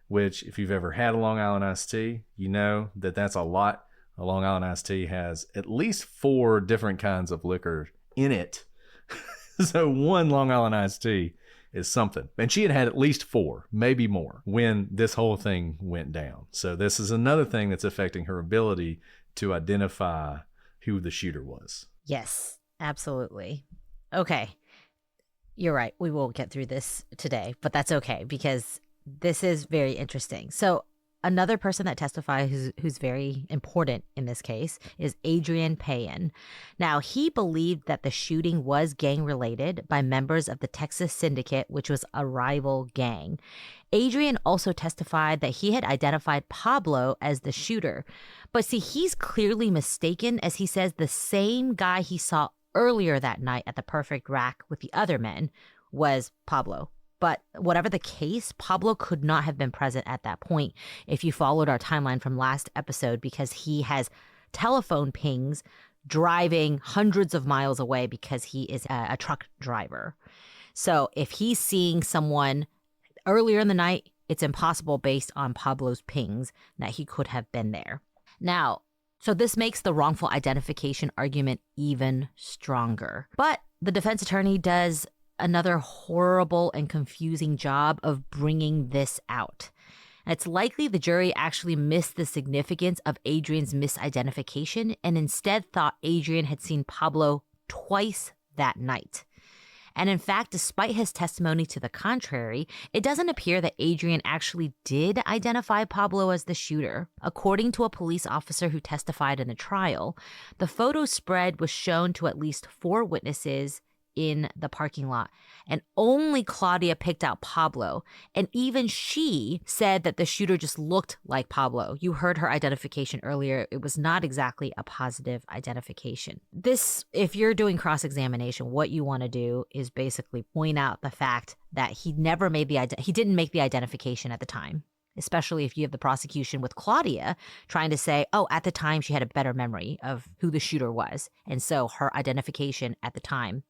which if you've ever had a Long Island iced tea, you know that that's a lot. A Long Island iced tea has at least 4 different kinds of liquor in it. So 1 Long Island iced tea is something. And she had had at least 4, maybe more, when this whole thing went down. So this is another thing that's affecting her ability to identify who the shooter was. Yes, absolutely. Okay. You're right. We will get through this today, but that's okay because this is very interesting. So another person that testified who's very important in this case is Adrian Payan. Now, he believed that the shooting was gang-related by members of the Texas Syndicate, which was a rival gang. Adrian also testified that he had identified Pablo as the shooter. But see, he's clearly mistaken, as he says the same guy he saw earlier that night at the Perfect Rack with the other men was Pablo. But whatever the case, Pablo could not have been present at that point if you followed our timeline from last episode, because he has telephone pings driving hundreds of miles away because he is a truck driver. So if he's seeing someone earlier in the night, it's impossible based on Pablo's pings that he could have been there. Now, so this makes the wrongful identification argument even stronger. But the defense attorney does another horrible and confusing job of bringing this out. And it's likely the jury actually missed the significance of Adrian's misidentification and instead thought Adrian had seen Pablo twice that night. And in fact, despite his testimony to the contrary, it doesn't appear that Adrian actually did identify Pablo as the shooter. According to a police officer who testified in the trial, the photo spread was shown to at least 4 witnesses in the parking lot, and only Claudia picked out Pablo, and even she said that the shooter just looked like Pablo. You heard her identification earlier. It was not exactly a positive identification. This, if you're doing cross-examination, what you want to do is basically point out the fact that he didn't make the identification at the time, especially if you have the prosecution with Claudia trying to say, oh, at the time she had a better memory of who the shooter was, and so her identification at the time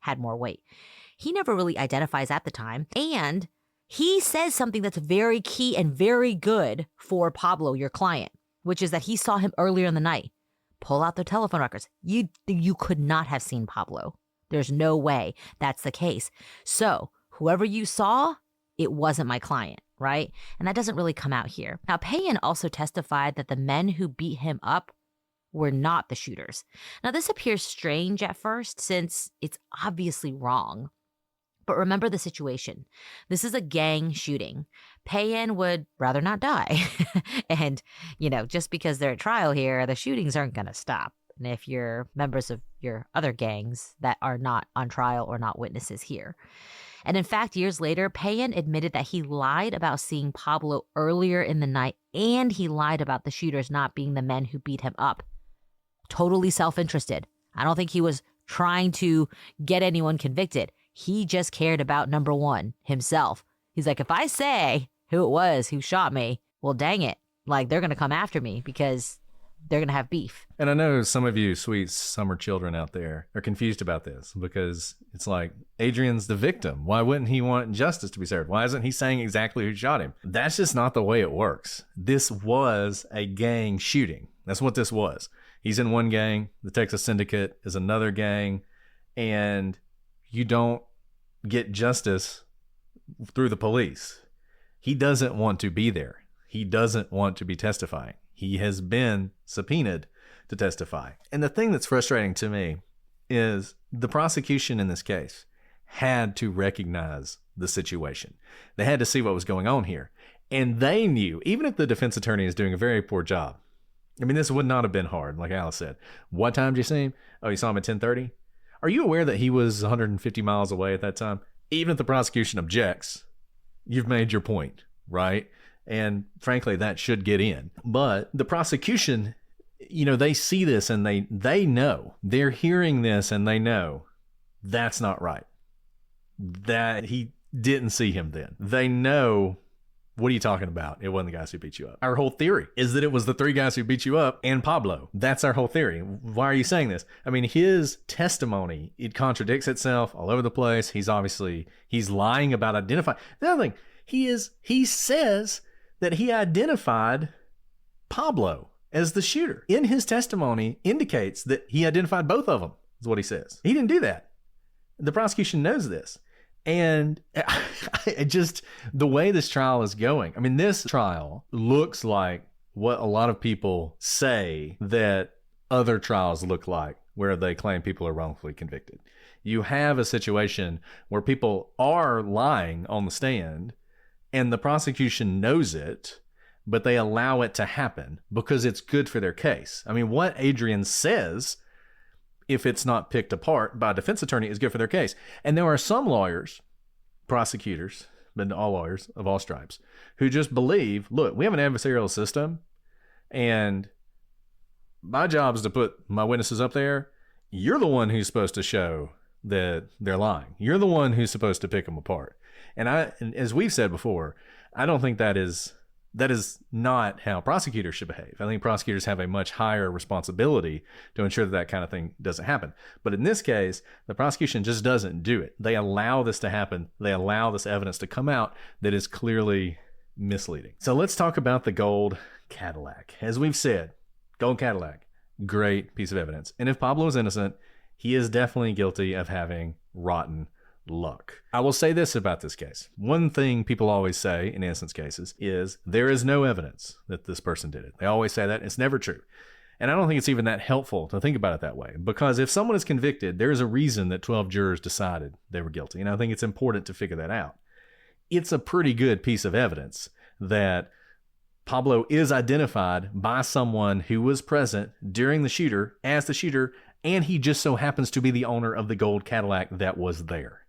had more weight. He never really identifies at the time. And he says something that's very key and very good for Pablo, your client, which is that he saw him earlier in the night. Pull out the telephone records. You could not have seen Pablo. There's no way that's the case. So whoever you saw, it wasn't my client, right? And that doesn't really come out here. Now, Payan also testified that the men who beat him up were not the shooters. Now, this appears strange at first since it's obviously wrong. But remember the situation. This is a gang shooting. Payan would rather not die. And, just because they're at trial here, the shootings aren't going to stop. And if you're members of your other gangs that are not on trial or not witnesses here. And in fact, years later, Payan admitted that he lied about seeing Pablo earlier in the night, and he lied about the shooters not being the men who beat him up. Totally self-interested. I don't think he was trying to get anyone convicted. He just cared about number one, himself. He's like, if I say who it was who shot me, well, dang it. Like, they're going to come after me because they're going to have beef. And I know some of you sweet summer children out there are confused about this because it's like, Adrian's the victim. Why wouldn't he want justice to be served? Why isn't he saying exactly who shot him? That's just not the way it works. This was a gang shooting. That's what this was. He's in one gang. The Texas Syndicate is another gang. And you don't get justice through the police. He doesn't want to be there. He doesn't want to be testifying. He has been subpoenaed to testify. And the thing that's frustrating to me is the prosecution in this case had to recognize the situation. They had to see what was going on here. And they knew, even if the defense attorney is doing a very poor job, I mean, this would not have been hard, like Alice said. What time did you see him? Oh, you saw him at 10:30? Are you aware that he was 150 miles away at that time? Even if the prosecution objects, you've made your point, right? And frankly, that should get in. But the prosecution, you know, they see this and they know. They're hearing this and they know that's not right. That he didn't see him then. They know, what are you talking about? It wasn't the guys who beat you up. Our whole theory is that it was the three guys who beat you up and Pablo. That's our whole theory. Why are you saying this? I mean, his testimony, it contradicts itself all over the place. He's lying about identifying. The other thing, he says that he identified Pablo as the shooter. In his testimony indicates that he identified both of them, is what he says. He didn't do that. The prosecution knows this. And the way this trial is going, I mean, this trial looks like what a lot of people say that other trials look like, where they claim people are wrongfully convicted. You have a situation where people are lying on the stand and the prosecution knows it, but they allow it to happen because it's good for their case. I mean, what Adrian says, if it's not picked apart by a defense attorney, is good for their case. And there are some lawyers, prosecutors, but all lawyers of all stripes, who just believe, look, we have an adversarial system and my job is to put my witnesses up there. You're the one who's supposed to show that they're lying. You're the one who's supposed to pick them apart. And as we've said before, I don't think that is not how prosecutors should behave. I think prosecutors have a much higher responsibility to ensure that kind of thing doesn't happen. But in this case, the prosecution just doesn't do it. They allow this to happen. They allow this evidence to come out that is clearly misleading. So let's talk about the gold Cadillac. As we've said, gold Cadillac, great piece of evidence. And if Pablo is innocent, he is definitely guilty of having rotten luck. I will say this about this case. One thing people always say in innocence cases is there is no evidence that this person did it. They always say that. It's never true. And I don't think it's even that helpful to think about it that way, because if someone is convicted, there is a reason that 12 jurors decided they were guilty. And I think it's important to figure that out. It's a pretty good piece of evidence that Pablo is identified by someone who was present during the shooter as the shooter, and he just so happens to be the owner of the gold Cadillac that was there.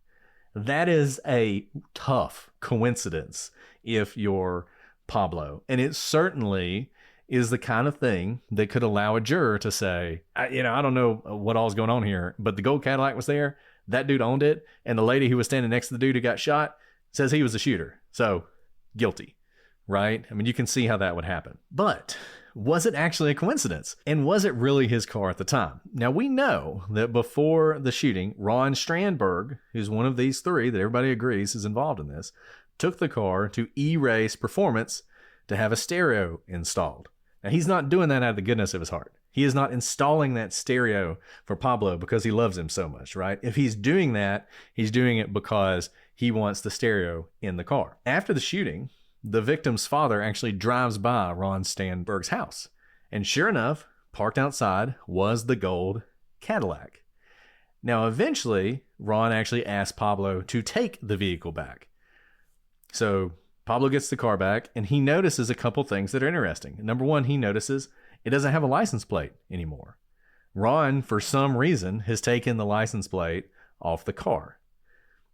That is a tough coincidence if you're Pablo. And it certainly is the kind of thing that could allow a juror to say, I don't know what all's going on here, but the gold Cadillac was there. That dude owned it. And the lady who was standing next to the dude who got shot says he was the shooter. So guilty, right? I mean, you can see how that would happen. But was it actually a coincidence? And was it really his car at the time? Now, we know that before the shooting, Ron Strandberg, who's one of these three that everybody agrees is involved in this, took the car to E-Race Performance to have a stereo installed. Now, he's not doing that out of the goodness of his heart. He is not installing that stereo for Pablo because he loves him so much, right? If he's doing that, he's doing it because he wants the stereo in the car. After the shooting, the victim's father actually drives by Ron Strandberg's house. And sure enough, parked outside was the gold Cadillac. Now, eventually, Ron actually asked Pablo to take the vehicle back. So Pablo gets the car back, and he notices a couple things that are interesting. Number one, he notices it doesn't have a license plate anymore. Ron, for some reason, has taken the license plate off the car.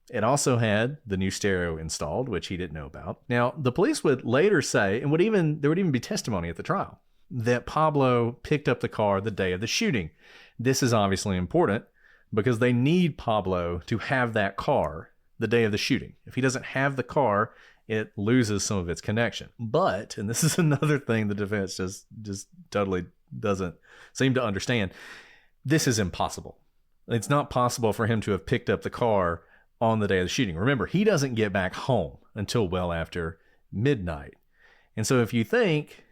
It also had the new stereo installed, which he didn't know about. Now, the police would later say, and there would even be testimony at the trial, that Pablo picked up the car the day of the shooting. This is obviously important because they need Pablo to have that car the day of the shooting. If he doesn't have the car, it loses some of its connection. But, and this is another thing the defense just totally doesn't seem to understand. This is impossible. It's not possible for him to have picked up the car on the day of the shooting. Remember, he doesn't get back home until well after midnight. And so if you think,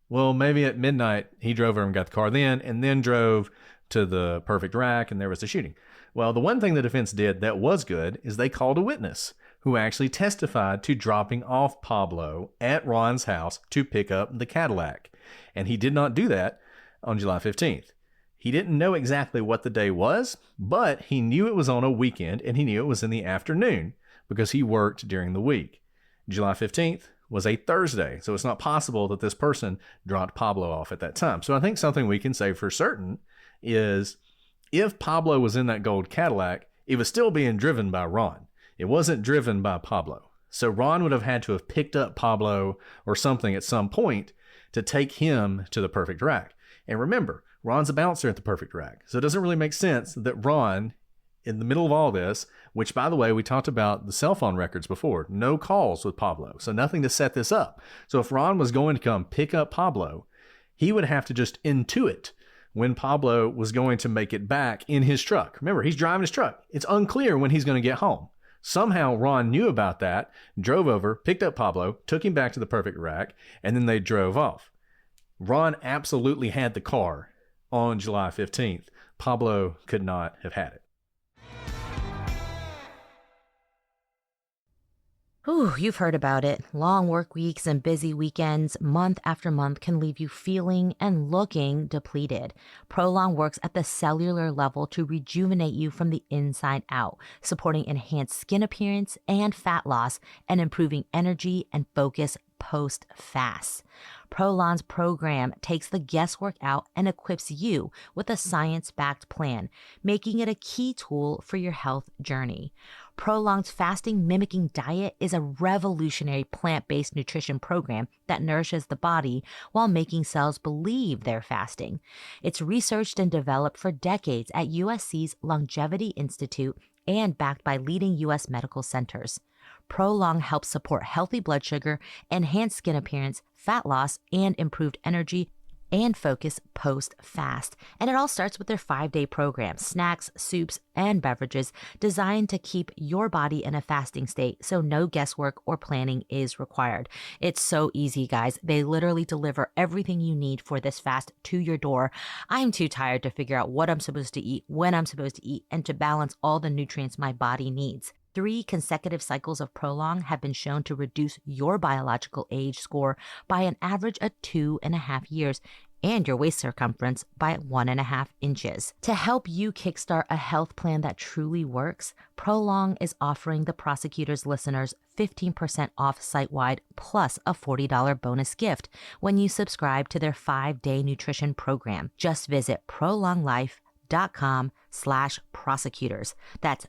well, maybe at midnight he drove over and got the car then, and then drove to the perfect rack and there was the shooting. Well, the one thing the defense did that was good is they called a witness who actually testified to dropping off Pablo at Ron's house to pick up the Cadillac. And he did not do that on July 15th. He didn't know exactly what the day was, but he knew it was on a weekend and he knew it was in the afternoon because he worked during the week. July 15th was a Thursday, so it's not possible that this person dropped Pablo off at that time. So I think something we can say for certain is if Pablo was in that gold Cadillac, it was still being driven by Ron. It wasn't driven by Pablo. So Ron would have had to have picked up Pablo or something at some point to take him to the perfect rack. And remember, Ron's a bouncer at the perfect rack. So it doesn't really make sense that Ron, in the middle of all this, which, by the way, we talked about the cell phone records before, no calls with Pablo. So nothing to set this up. So if Ron was going to come pick up Pablo, he would have to just intuit when Pablo was going to make it back in his truck. Remember, he's driving his truck. It's unclear when he's going to get home. Somehow Ron knew about that, drove over, picked up Pablo, took him back to the perfect rack, and then they drove off. Ron absolutely had the car on July 15th. Pablo could not have had it. Ooh, you've heard about it. Long work weeks and busy weekends, month after month, can leave you feeling and looking depleted. Prolong works at the cellular level to rejuvenate you from the inside out, supporting enhanced skin appearance and fat loss, and improving energy and focus post-fast. Prolong's program takes the guesswork out and equips you with a science-backed plan, making it a key tool for your health journey. Prolong's fasting mimicking diet is a revolutionary plant-based nutrition program that nourishes the body while making cells believe they're fasting. It's researched and developed for decades at USC's Longevity Institute and backed by leading U.S. medical centers. Prolong helps support healthy blood sugar, enhanced skin appearance, fat loss, and improved energy and focus post-fast. And it all starts with their 5-day program, snacks, soups, and beverages designed to keep your body in a fasting state so no guesswork or planning is required. It's so easy, guys. They literally deliver everything you need for this fast to your door. I'm too tired to figure out what I'm supposed to eat, when I'm supposed to eat, and to balance all the nutrients my body needs. 3 consecutive cycles of Prolong have been shown to reduce your biological age score by an average of 2.5 years and your waist circumference by 1.5 inches. To help you kickstart a health plan that truly works, Prolong is offering the Prosecutor's listeners 15% off site-wide plus a $40 bonus gift when you subscribe to their 5-day nutrition program. Just visit prolonglife.com/prosecutors. That's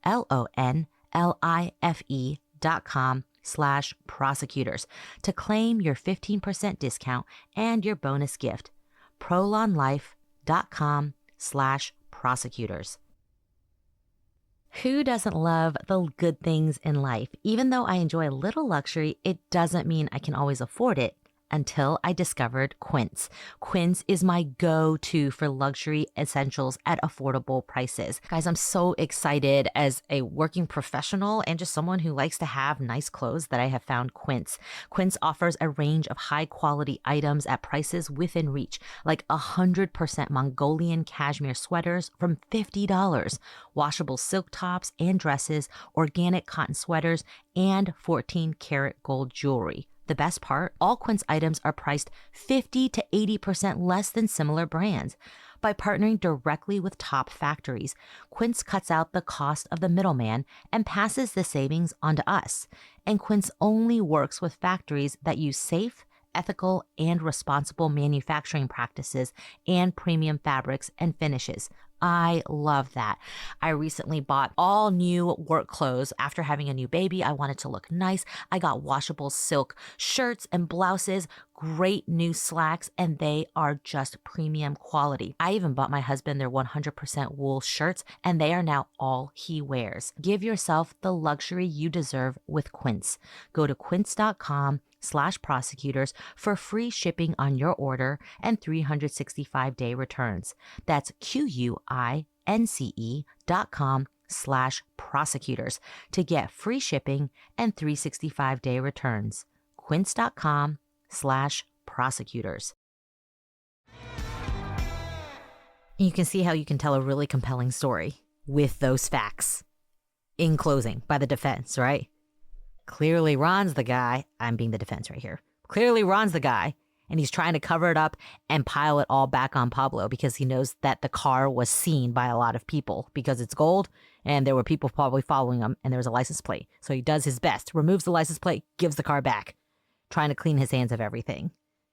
PROLONLIFE.com/prosecutors to claim your 15% discount and your bonus gift. PROLONLIFE.com/prosecutors. Who doesn't love the good things in life? Even though I enjoy a little luxury, it doesn't mean I can always afford it. Until I discovered Quince. Quince is my go-to for luxury essentials at affordable prices. Guys, I'm so excited as a working professional and just someone who likes to have nice clothes that I have found Quince. Quince offers a range of high-quality items at prices within reach, like 100% Mongolian cashmere sweaters from $50, washable silk tops and dresses, organic cotton sweaters, and 14-karat gold jewelry. The best part, all Quince items are priced 50 to 80% less than similar brands. By partnering directly with top factories, Quince cuts out the cost of the middleman and passes the savings on to us. And Quince only works with factories that use safe, ethical, and responsible manufacturing practices and premium fabrics and finishes. I love that. I recently bought all new work clothes. After having a new baby, I wanted to look nice. I got washable silk shirts and blouses, great new slacks, and they are just premium quality. I even bought my husband their 100% wool shirts, and they are now all he wears. Give yourself the luxury you deserve with Quince. Go to quince.com/prosecutors for free shipping on your order and 365-day returns. That's QUINCE.com/prosecutors to get free shipping and 365-day returns. Quince.com/prosecutors. You can see how you can tell a really compelling story with those facts in closing by the defense, right? Clearly Ron's the guy. I'm being the defense right here. Clearly Ron's the guy, and he's trying to cover it up and pile it all back on Pablo because he knows that the car was seen by a lot of people because it's gold and there were people probably following him and there was a license plate. So he does his best, removes the license plate, gives the car back, trying to clean his hands of everything.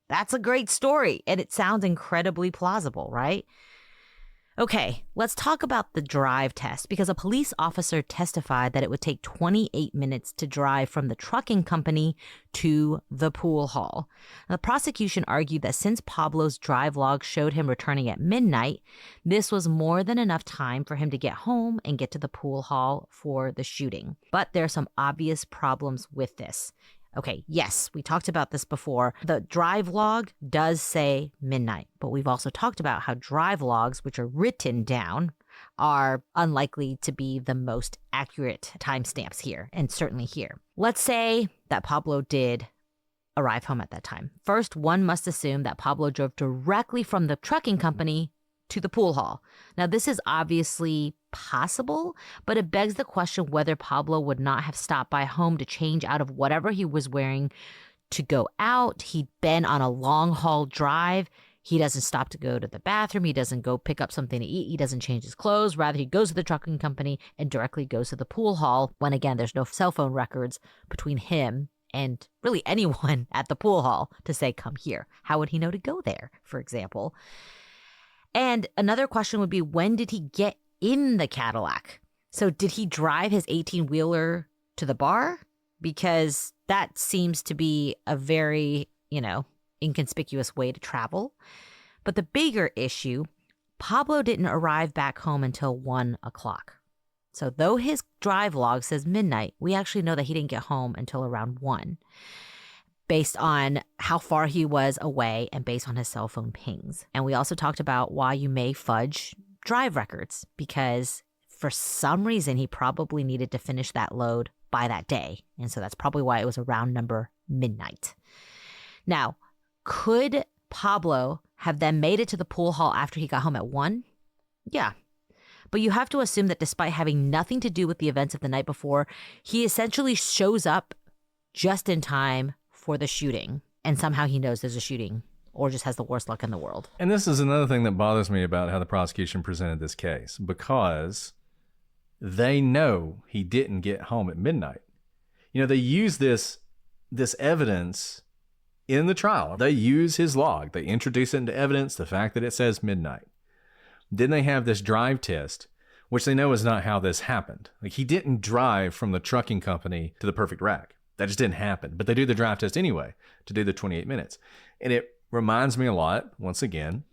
That's a great story, and it sounds incredibly plausible, right? Okay, let's talk about the drive test because a police officer testified that it would take 28 minutes to drive from the trucking company to the pool hall. The prosecution argued that since Pablo's drive log showed him returning at midnight, this was more than enough time for him to get home and get to the pool hall for the shooting. But there are some obvious problems with this. Okay, yes, we talked about this before. The drive log does say midnight, but we've also talked about how drive logs, which are written down, are unlikely to be the most accurate timestamps here, and certainly here. Let's say that Pablo did arrive home at that time. First, one must assume that Pablo drove directly from the trucking company to the pool hall. Now, this is obviously possible, but it begs the question whether Pablo would not have stopped by home to change out of whatever he was wearing to go out. He'd been on a long haul drive. He doesn't stop to go to the bathroom. He doesn't go pick up something to eat. He doesn't change his clothes. Rather, he goes to the trucking company and directly goes to the pool hall when, again, there's no cell phone records between him and really anyone at the pool hall to say, come here. How would he know to go there, for example? And another question would be, when did he get in the Cadillac? So did he drive his 18-wheeler to the bar? Because that seems to be a very, inconspicuous way to travel. But the bigger issue, Pablo didn't arrive back home until 1 o'clock. So though his drive log says midnight, we actually know that he didn't get home until around 1. Based on how far he was away and based on his cell phone pings. And we also talked about why you may fudge drive records, because for some reason he probably needed to finish that load by that day. And so that's probably why it was around number midnight. Now, could Pablo have then made it to the pool hall after he got home at 1? Yeah. But you have to assume that despite having nothing to do with the events of the night before, he essentially shows up just in time for the shooting, and somehow he knows there's a shooting or just has the worst luck in the world. And this is another thing that bothers me about how the prosecution presented this case, because they know he didn't get home at midnight. They use this evidence in the trial. They use his log. They introduce it into evidence, the fact that it says midnight. Then they have this drive test, which they know is not how this happened. Like, he didn't drive from the trucking company to the perfect rack. That just didn't happen. But they do the drive test anyway to do the 28 minutes. And it reminds me a lot, once again,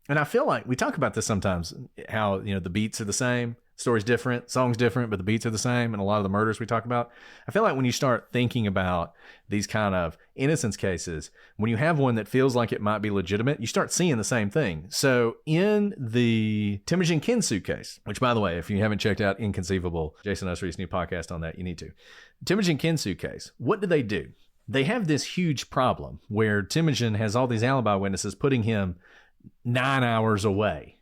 and I feel like we talk about this sometimes, how, the beats are the same, story's different, song's different, but the beats are the same. And a lot of the murders we talk about, I feel like when you start thinking about these kind of innocence cases, when you have one that feels like it might be legitimate, you start seeing the same thing. So in the Temujin Kinsu case, which, by the way, if you haven't checked out Inconceivable, Jason Usry's new podcast on that, you need to. Temujin Kinsu case, what do? They have this huge problem where Temujin has all these alibi witnesses putting him 9 hours away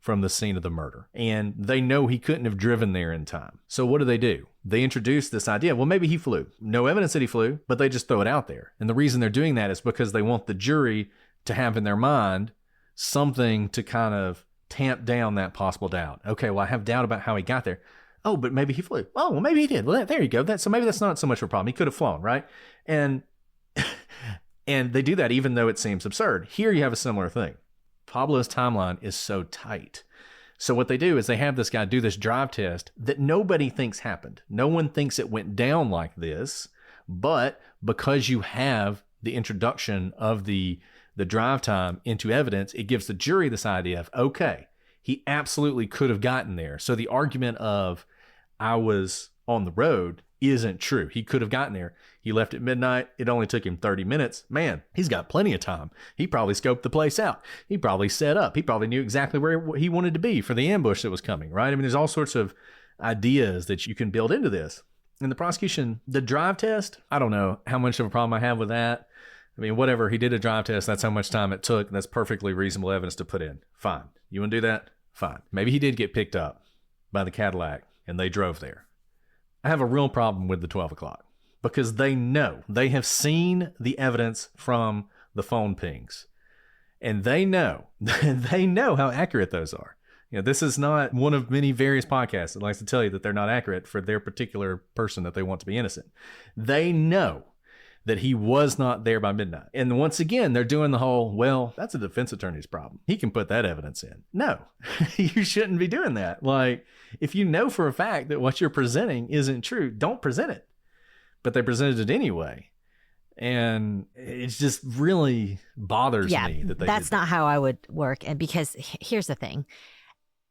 from the scene of the murder. And they know he couldn't have driven there in time. So what do? They introduce this idea, well, maybe he flew. No evidence that he flew, but they just throw it out there. And the reason they're doing that is because they want the jury to have in their mind something to kind of tamp down that possible doubt. Okay, well, I have doubt about how he got there. Oh, but maybe he flew. Oh, well, maybe he did. Well, there you go. So maybe that's not so much of a problem. He could have flown, right? And they do that even though it seems absurd. Here you have a similar thing. Pablo's timeline is so tight So what they do is they have this guy do this drive test that nobody thinks happened. No one thinks it went down like this, but because you have the introduction of the drive time into evidence, it gives the jury this idea of, okay, he absolutely could have gotten there. So the argument of I was on the road isn't true. He could have gotten there. He left at midnight. It only took him 30 minutes. Man, he's got plenty of time. He probably scoped the place out. He probably set up. He probably knew exactly where he wanted to be for the ambush that was coming, right? I mean, there's all sorts of ideas that you can build into this. In the prosecution, the drive test, I don't know how much of a problem I have with that. I mean, whatever, he did a drive test. That's how much time it took. That's perfectly reasonable evidence to put in. Fine. You want to do that? Fine. Maybe he did get picked up by the Cadillac and they drove there. I have a real problem with the 12 o'clock because they know, they have seen the evidence from the phone pings and they know how accurate those are. You know, this is not one of many various podcasts that likes to tell you that they're not accurate for their particular person that they want to be innocent. They know that he was not there by midnight. And once again, they're doing the whole, well, that's a defense attorney's problem. He can put that evidence in. No, you shouldn't be doing that. Like, if you know for a fact that what you're presenting isn't true, don't present it. But they presented it anyway. And it just really bothers me that they that's not how I would work. And because here's the thing.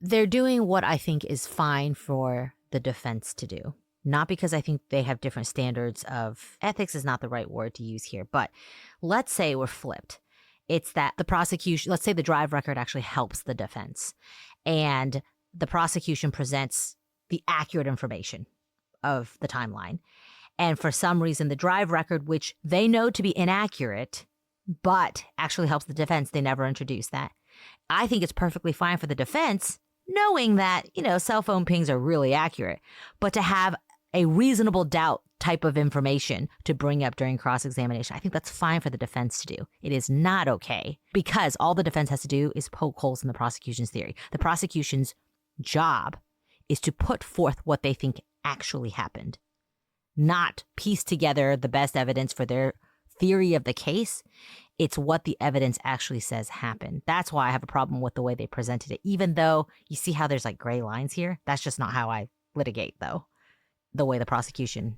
They're doing what I think is fine for the defense to do. Not because I think they have different standards of ethics is not the right word to use here, but let's say we're flipped. It's that the prosecution, let's say the drive record actually helps the defense and the prosecution presents the accurate information of the timeline. And for some reason, the drive record, which they know to be inaccurate, but actually helps the defense, they never introduce that. I think it's perfectly fine for the defense knowing that, cell phone pings are really accurate, but to have a reasonable doubt type of information to bring up during cross-examination. I think that's fine for the defense to do. It is not okay because all the defense has to do is poke holes in the prosecution's theory. The prosecution's job is to put forth what they think actually happened, not piece together the best evidence for their theory of the case. It's what the evidence actually says happened. That's why I have a problem with the way they presented it, even though you see how there's like gray lines here. That's just not how I litigate, though. The way the prosecution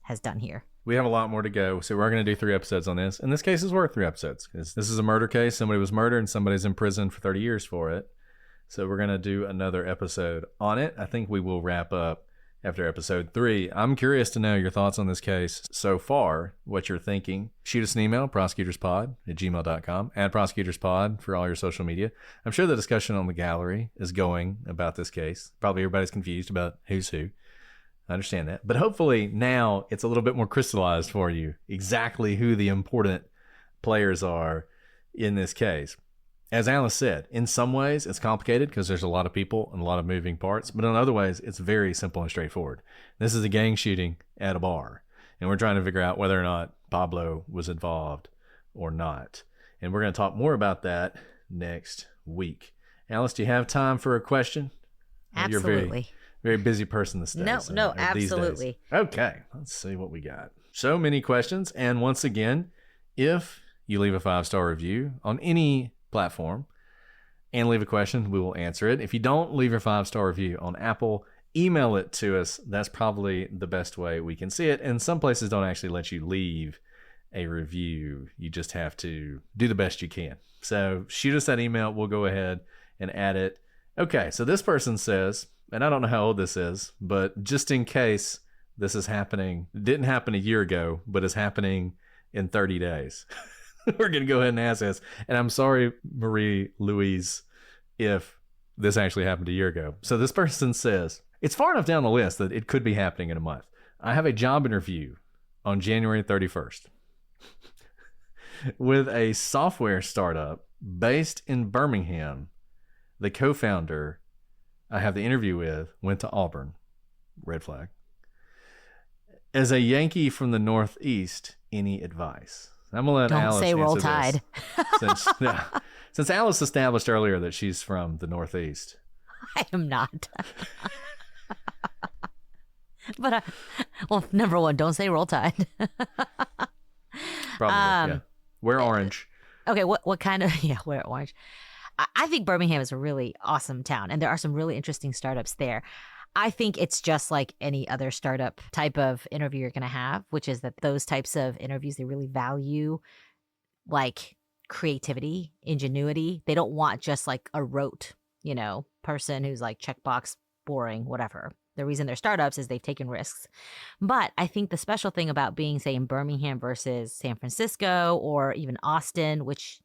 has done here. We have a lot more to go, so we're going to do 3 episodes on this. And this case is worth 3 episodes because this is a murder case. Somebody was murdered and somebody's in prison for 30 years for it. So we're going to do another episode on it. I think we will wrap up after episode 3. I'm curious to know your thoughts on this case so far, what you're thinking. Shoot us an email, prosecutorspod@gmail.com. Add prosecutorspod for all your social media. I'm sure the discussion on the gallery is going about this case. Probably everybody's confused about who's who. I understand that. But hopefully now it's a little bit more crystallized for you exactly who the important players are in this case. As Alice said, in some ways it's complicated because there's a lot of people and a lot of moving parts, but in other ways it's very simple and straightforward. This is a gang shooting at a bar, and we're trying to figure out whether or not Pablo was involved or not. And we're going to talk more about that next week. Alice, do you have time for a question? Absolutely. Very busy person this day. No, absolutely. Okay, let's see what we got. So many questions. And once again, if you leave a 5-star review on any platform and leave a question, we will answer it. If you don't leave your 5-star review on Apple, email it to us. That's probably the best way we can see it. And some places don't actually let you leave a review. You just have to do the best you can. So shoot us that email. We'll go ahead and add it. Okay, so this person says, and I don't know how old this is, but just in case this is happening, it didn't happen a year ago, but is happening in 30 days. We're going to go ahead and ask this. And I'm sorry, Marie Louise, if this actually happened a year ago. So this person says, it's far enough down the list that it could be happening in a month. I have a job interview on January 31st with a software startup based in Birmingham. The co-founder I have the interview with went to Auburn. Red flag. As a Yankee from the Northeast, any advice? I'm going to let Alice say Roll Tide. Since Alice established earlier that she's from the Northeast. I am not. But, well, number one, don't say Roll Tide. Probably, yeah. Wear orange. Okay, what kind of, wear orange. I think Birmingham is a really awesome town, and there are some really interesting startups there. I think it's just like any other startup type of interview you're going to have, which is that those types of interviews, they really value like creativity, ingenuity. They don't want just like a rote, person who's like checkbox, boring, whatever. The reason they're startups is they've taken risks. But I think the special thing about being, say, in Birmingham versus San Francisco or even Austin, which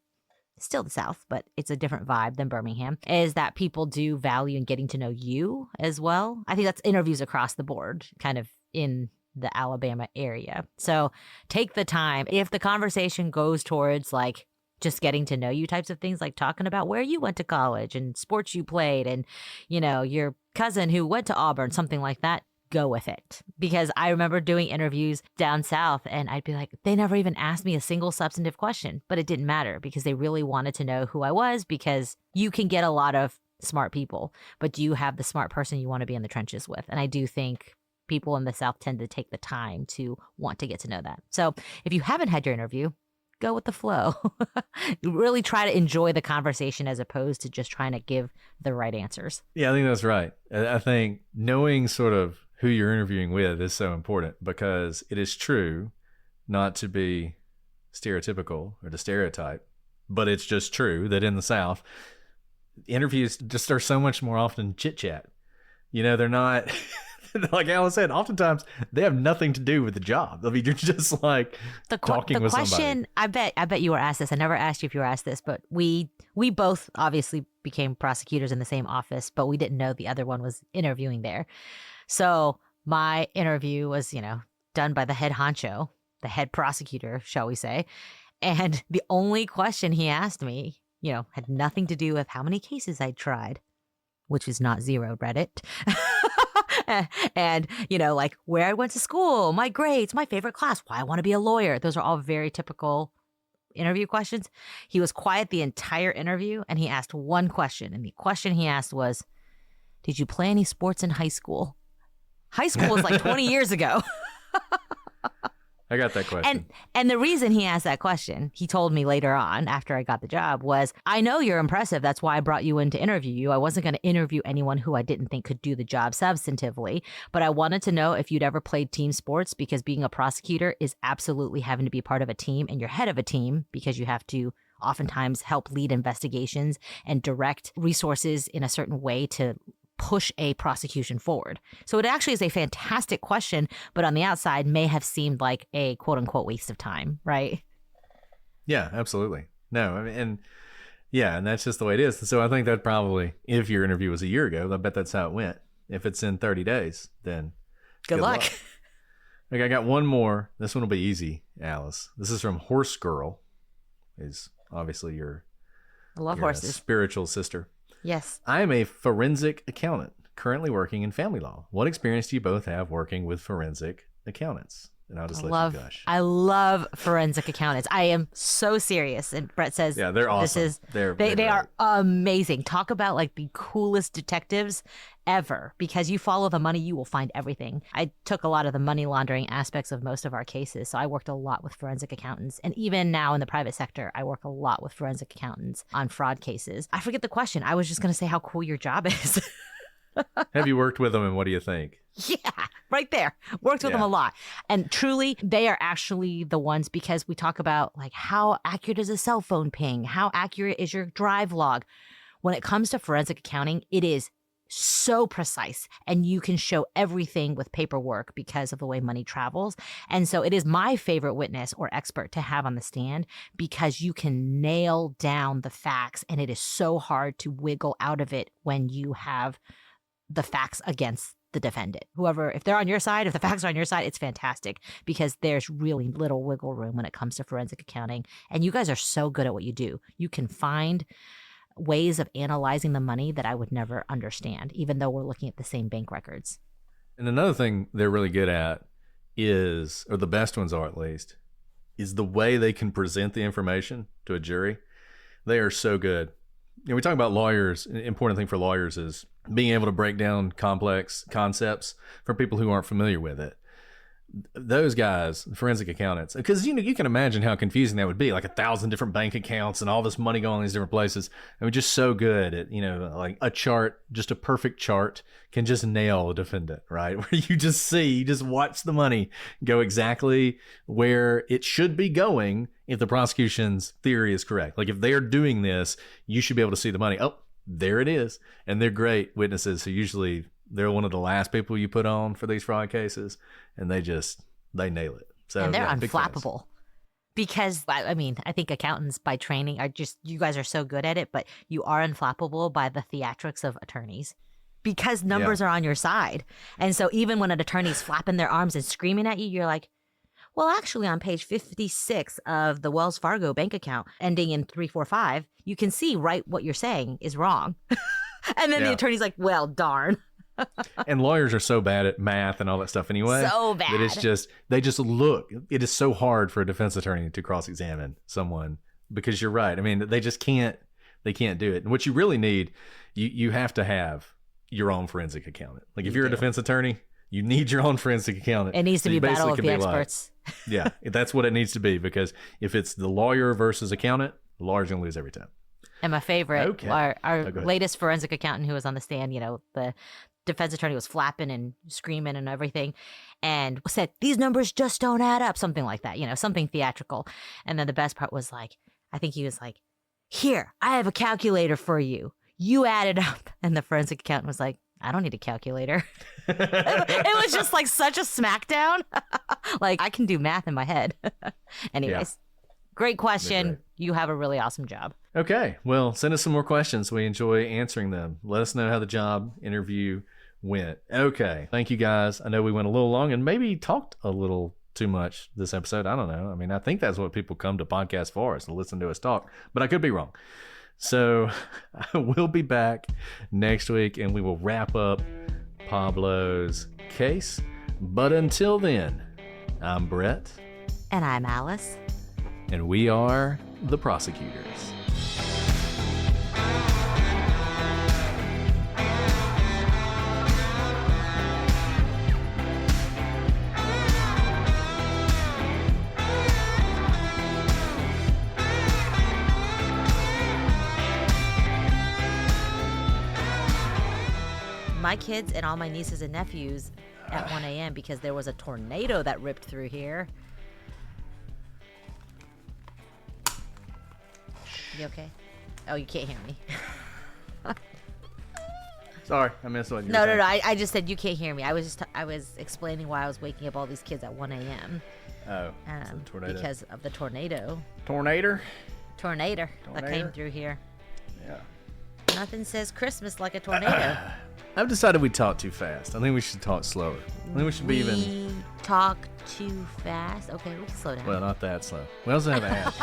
is still the South, but it's a different vibe than Birmingham, is that people do value in getting to know you as well. I think that's interviews across the board, kind of in the Alabama area. So take the time. If the conversation goes towards like just getting to know you types of things, like talking about where you went to college and sports you played and, your cousin who went to Auburn, something like that, go with it. Because I remember doing interviews down south and I'd be like, they never even asked me a single substantive question, but it didn't matter because they really wanted to know who I was, because you can get a lot of smart people, but do you have the smart person you want to be in the trenches with? And I do think people in the South tend to take the time to want to get to know that. So if you haven't had your interview, go with the flow. Really try to enjoy the conversation as opposed to just trying to give the right answers. Yeah, I think that's right. I think knowing sort of who you're interviewing with is so important, because it is true, not to be stereotypical or to stereotype, but it's just true that in the South, interviews just are so much more often chit chat. They're not like Alice said, oftentimes they have nothing to do with the job. I mean, you're just like talking with somebody. The question, I bet you were asked this. I never asked you if you were asked this, but we both obviously became prosecutors in the same office, but we didn't know the other one was interviewing there. So my interview was, done by the head honcho, the head prosecutor, shall we say. And the only question he asked me, had nothing to do with how many cases I'd tried, which is not zero, Reddit. And, like where I went to school, my grades, my favorite class, why I want to be a lawyer. Those are all very typical interview questions. He was quiet the entire interview and he asked one question. And the question he asked was, did you play any sports in high school? High school was like 20 years ago. I got that question. And the reason he asked that question, he told me later on after I got the job, was, I know you're impressive. That's why I brought you in to interview you. I wasn't going to interview anyone who I didn't think could do the job substantively, but I wanted to know if you'd ever played team sports, because being a prosecutor is absolutely having to be part of a team, and you're head of a team because you have to oftentimes help lead investigations and direct resources in a certain way to push a prosecution forward. So it actually is a fantastic question, but on the outside may have seemed like a quote unquote waste of time, right? Yeah, absolutely. No, I mean, and that's just the way it is. So I think that probably, if your interview was a year ago, I bet that's how it went. If it's in 30 days, then good luck. Okay, I got one more. This one will be easy, Alice. This is from Horse Girl. Is obviously I love horses. Spiritual sister. Yes. I am a forensic accountant currently working in family law. What experience do you both have working with forensic accountants? And I'll just let you gush. I love forensic accountants. I am so serious. And Brett says, yeah, they're awesome. They are amazing. Talk about like the coolest detectives ever, because you follow the money, you will find everything. I took a lot of the money laundering aspects of most of our cases. So I worked a lot with forensic accountants. And even now in the private sector, I work a lot with forensic accountants on fraud cases. I forget the question. I was just going to say how cool your job is. Have you worked with them, and what do you think? Yeah, right there. Worked with them a lot. And truly, they are actually the ones, because we talk about like how accurate is a cell phone ping? How accurate is your drive log? When it comes to forensic accounting, it is so precise, and you can show everything with paperwork because of the way money travels. And so it is my favorite witness or expert to have on the stand, because you can nail down the facts, and it is so hard to wiggle out of it when you have the facts against the defendant. Whoever, if they're on your side, if the facts are on your side, it's fantastic, because there's really little wiggle room when it comes to forensic accounting. And you guys are so good at what you do. You can find ways of analyzing the money that I would never understand, even though we're looking at the same bank records. And another thing they're really good at is, or the best ones are at least, is the way they can present the information to a jury. They are so good. We talk about lawyers. An important thing for lawyers is being able to break down complex concepts for people who aren't familiar with it. those guys, forensic accountants, because you can imagine how confusing that would be, like 1,000 different bank accounts and all this money going in these different places. I mean, just so good at, like a chart, just a perfect chart can just nail a defendant, right? Where you just watch the money go exactly where it should be going if the prosecution's theory is correct. Like if they're doing this, you should be able to see the money. Oh, there it is. And they're great witnesses. So usually they're one of the last people you put on for these fraud cases, and they nail it. So and they're unflappable. Because, I mean, I think accountants by training are just, you guys are so good at it, but you are unflappable by the theatrics of attorneys because numbers are on your side. And so even when an attorney's flapping their arms and screaming at you, you're like, well, actually on page 56 of the Wells Fargo bank account ending in 345, you can see right what you're saying is wrong. And then the attorney's like, well, darn. And lawyers are so bad at math and all that stuff anyway. So bad. That they just look. It is so hard for a defense attorney to cross-examine someone because you're right. I mean, they just can't. They can't do it. And what you really need, you have to have your own forensic accountant. Like if you're a defense attorney, you need your own forensic accountant. It needs to be battle of the experts. Yeah, that's what it needs to be, because if it's the lawyer versus accountant, the lawyer's going to lose every time. And my favorite, our latest forensic accountant who was on the stand, the defense attorney was flapping and screaming and everything and said, these numbers just don't add up, something like that, something theatrical. And then the best part was like, I think he was like, here, I have a calculator for you. You add it up. And the forensic accountant was like, I don't need a calculator. It was just like such a smackdown. Like I can do math in my head. Anyways, great question. You have a really awesome job. Okay. Well, send us some more questions. We enjoy answering them. Let us know how the job interview went. Okay. Thank you guys. I know we went a little long and maybe talked a little too much this episode. I don't know. I mean, I think that's what people come to podcasts for, is to listen to us talk, but I could be wrong. So we'll be back next week and we will wrap up Pablo's case. But until then, I'm Brett. And I'm Alice. And we are the prosecutors. My kids and all my nieces and nephews at 1 a.m. because there was a tornado that ripped through here. You okay? Oh, you can't hear me. Sorry, I missed what you were saying. No. I just said you can't hear me. I was explaining why I was waking up all these kids at 1 a.m. Oh, tornado. Because of the tornado. Tornado that came through here. Yeah. Nothing says Christmas like a tornado. I've decided we talk too fast. I think we should talk slower. I think we should be talk too fast? Okay, we can slow down. Well, not that slow. We also have ads.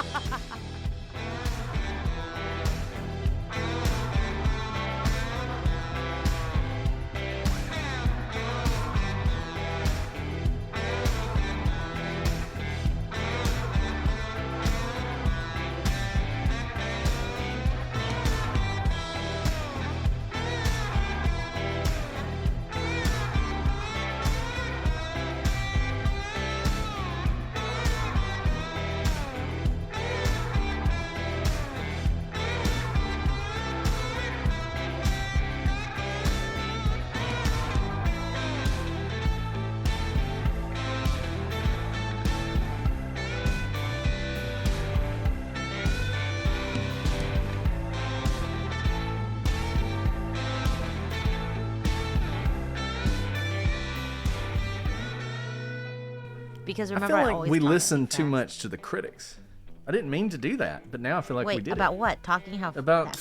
Because remember, I feel like we listen too much to the critics. I didn't mean to do that, but now I feel like we did. About what? Talking how about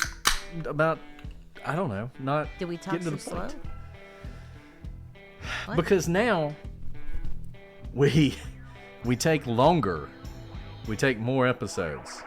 I don't know. Not did we talk too slow? Because now we take longer. We take more episodes.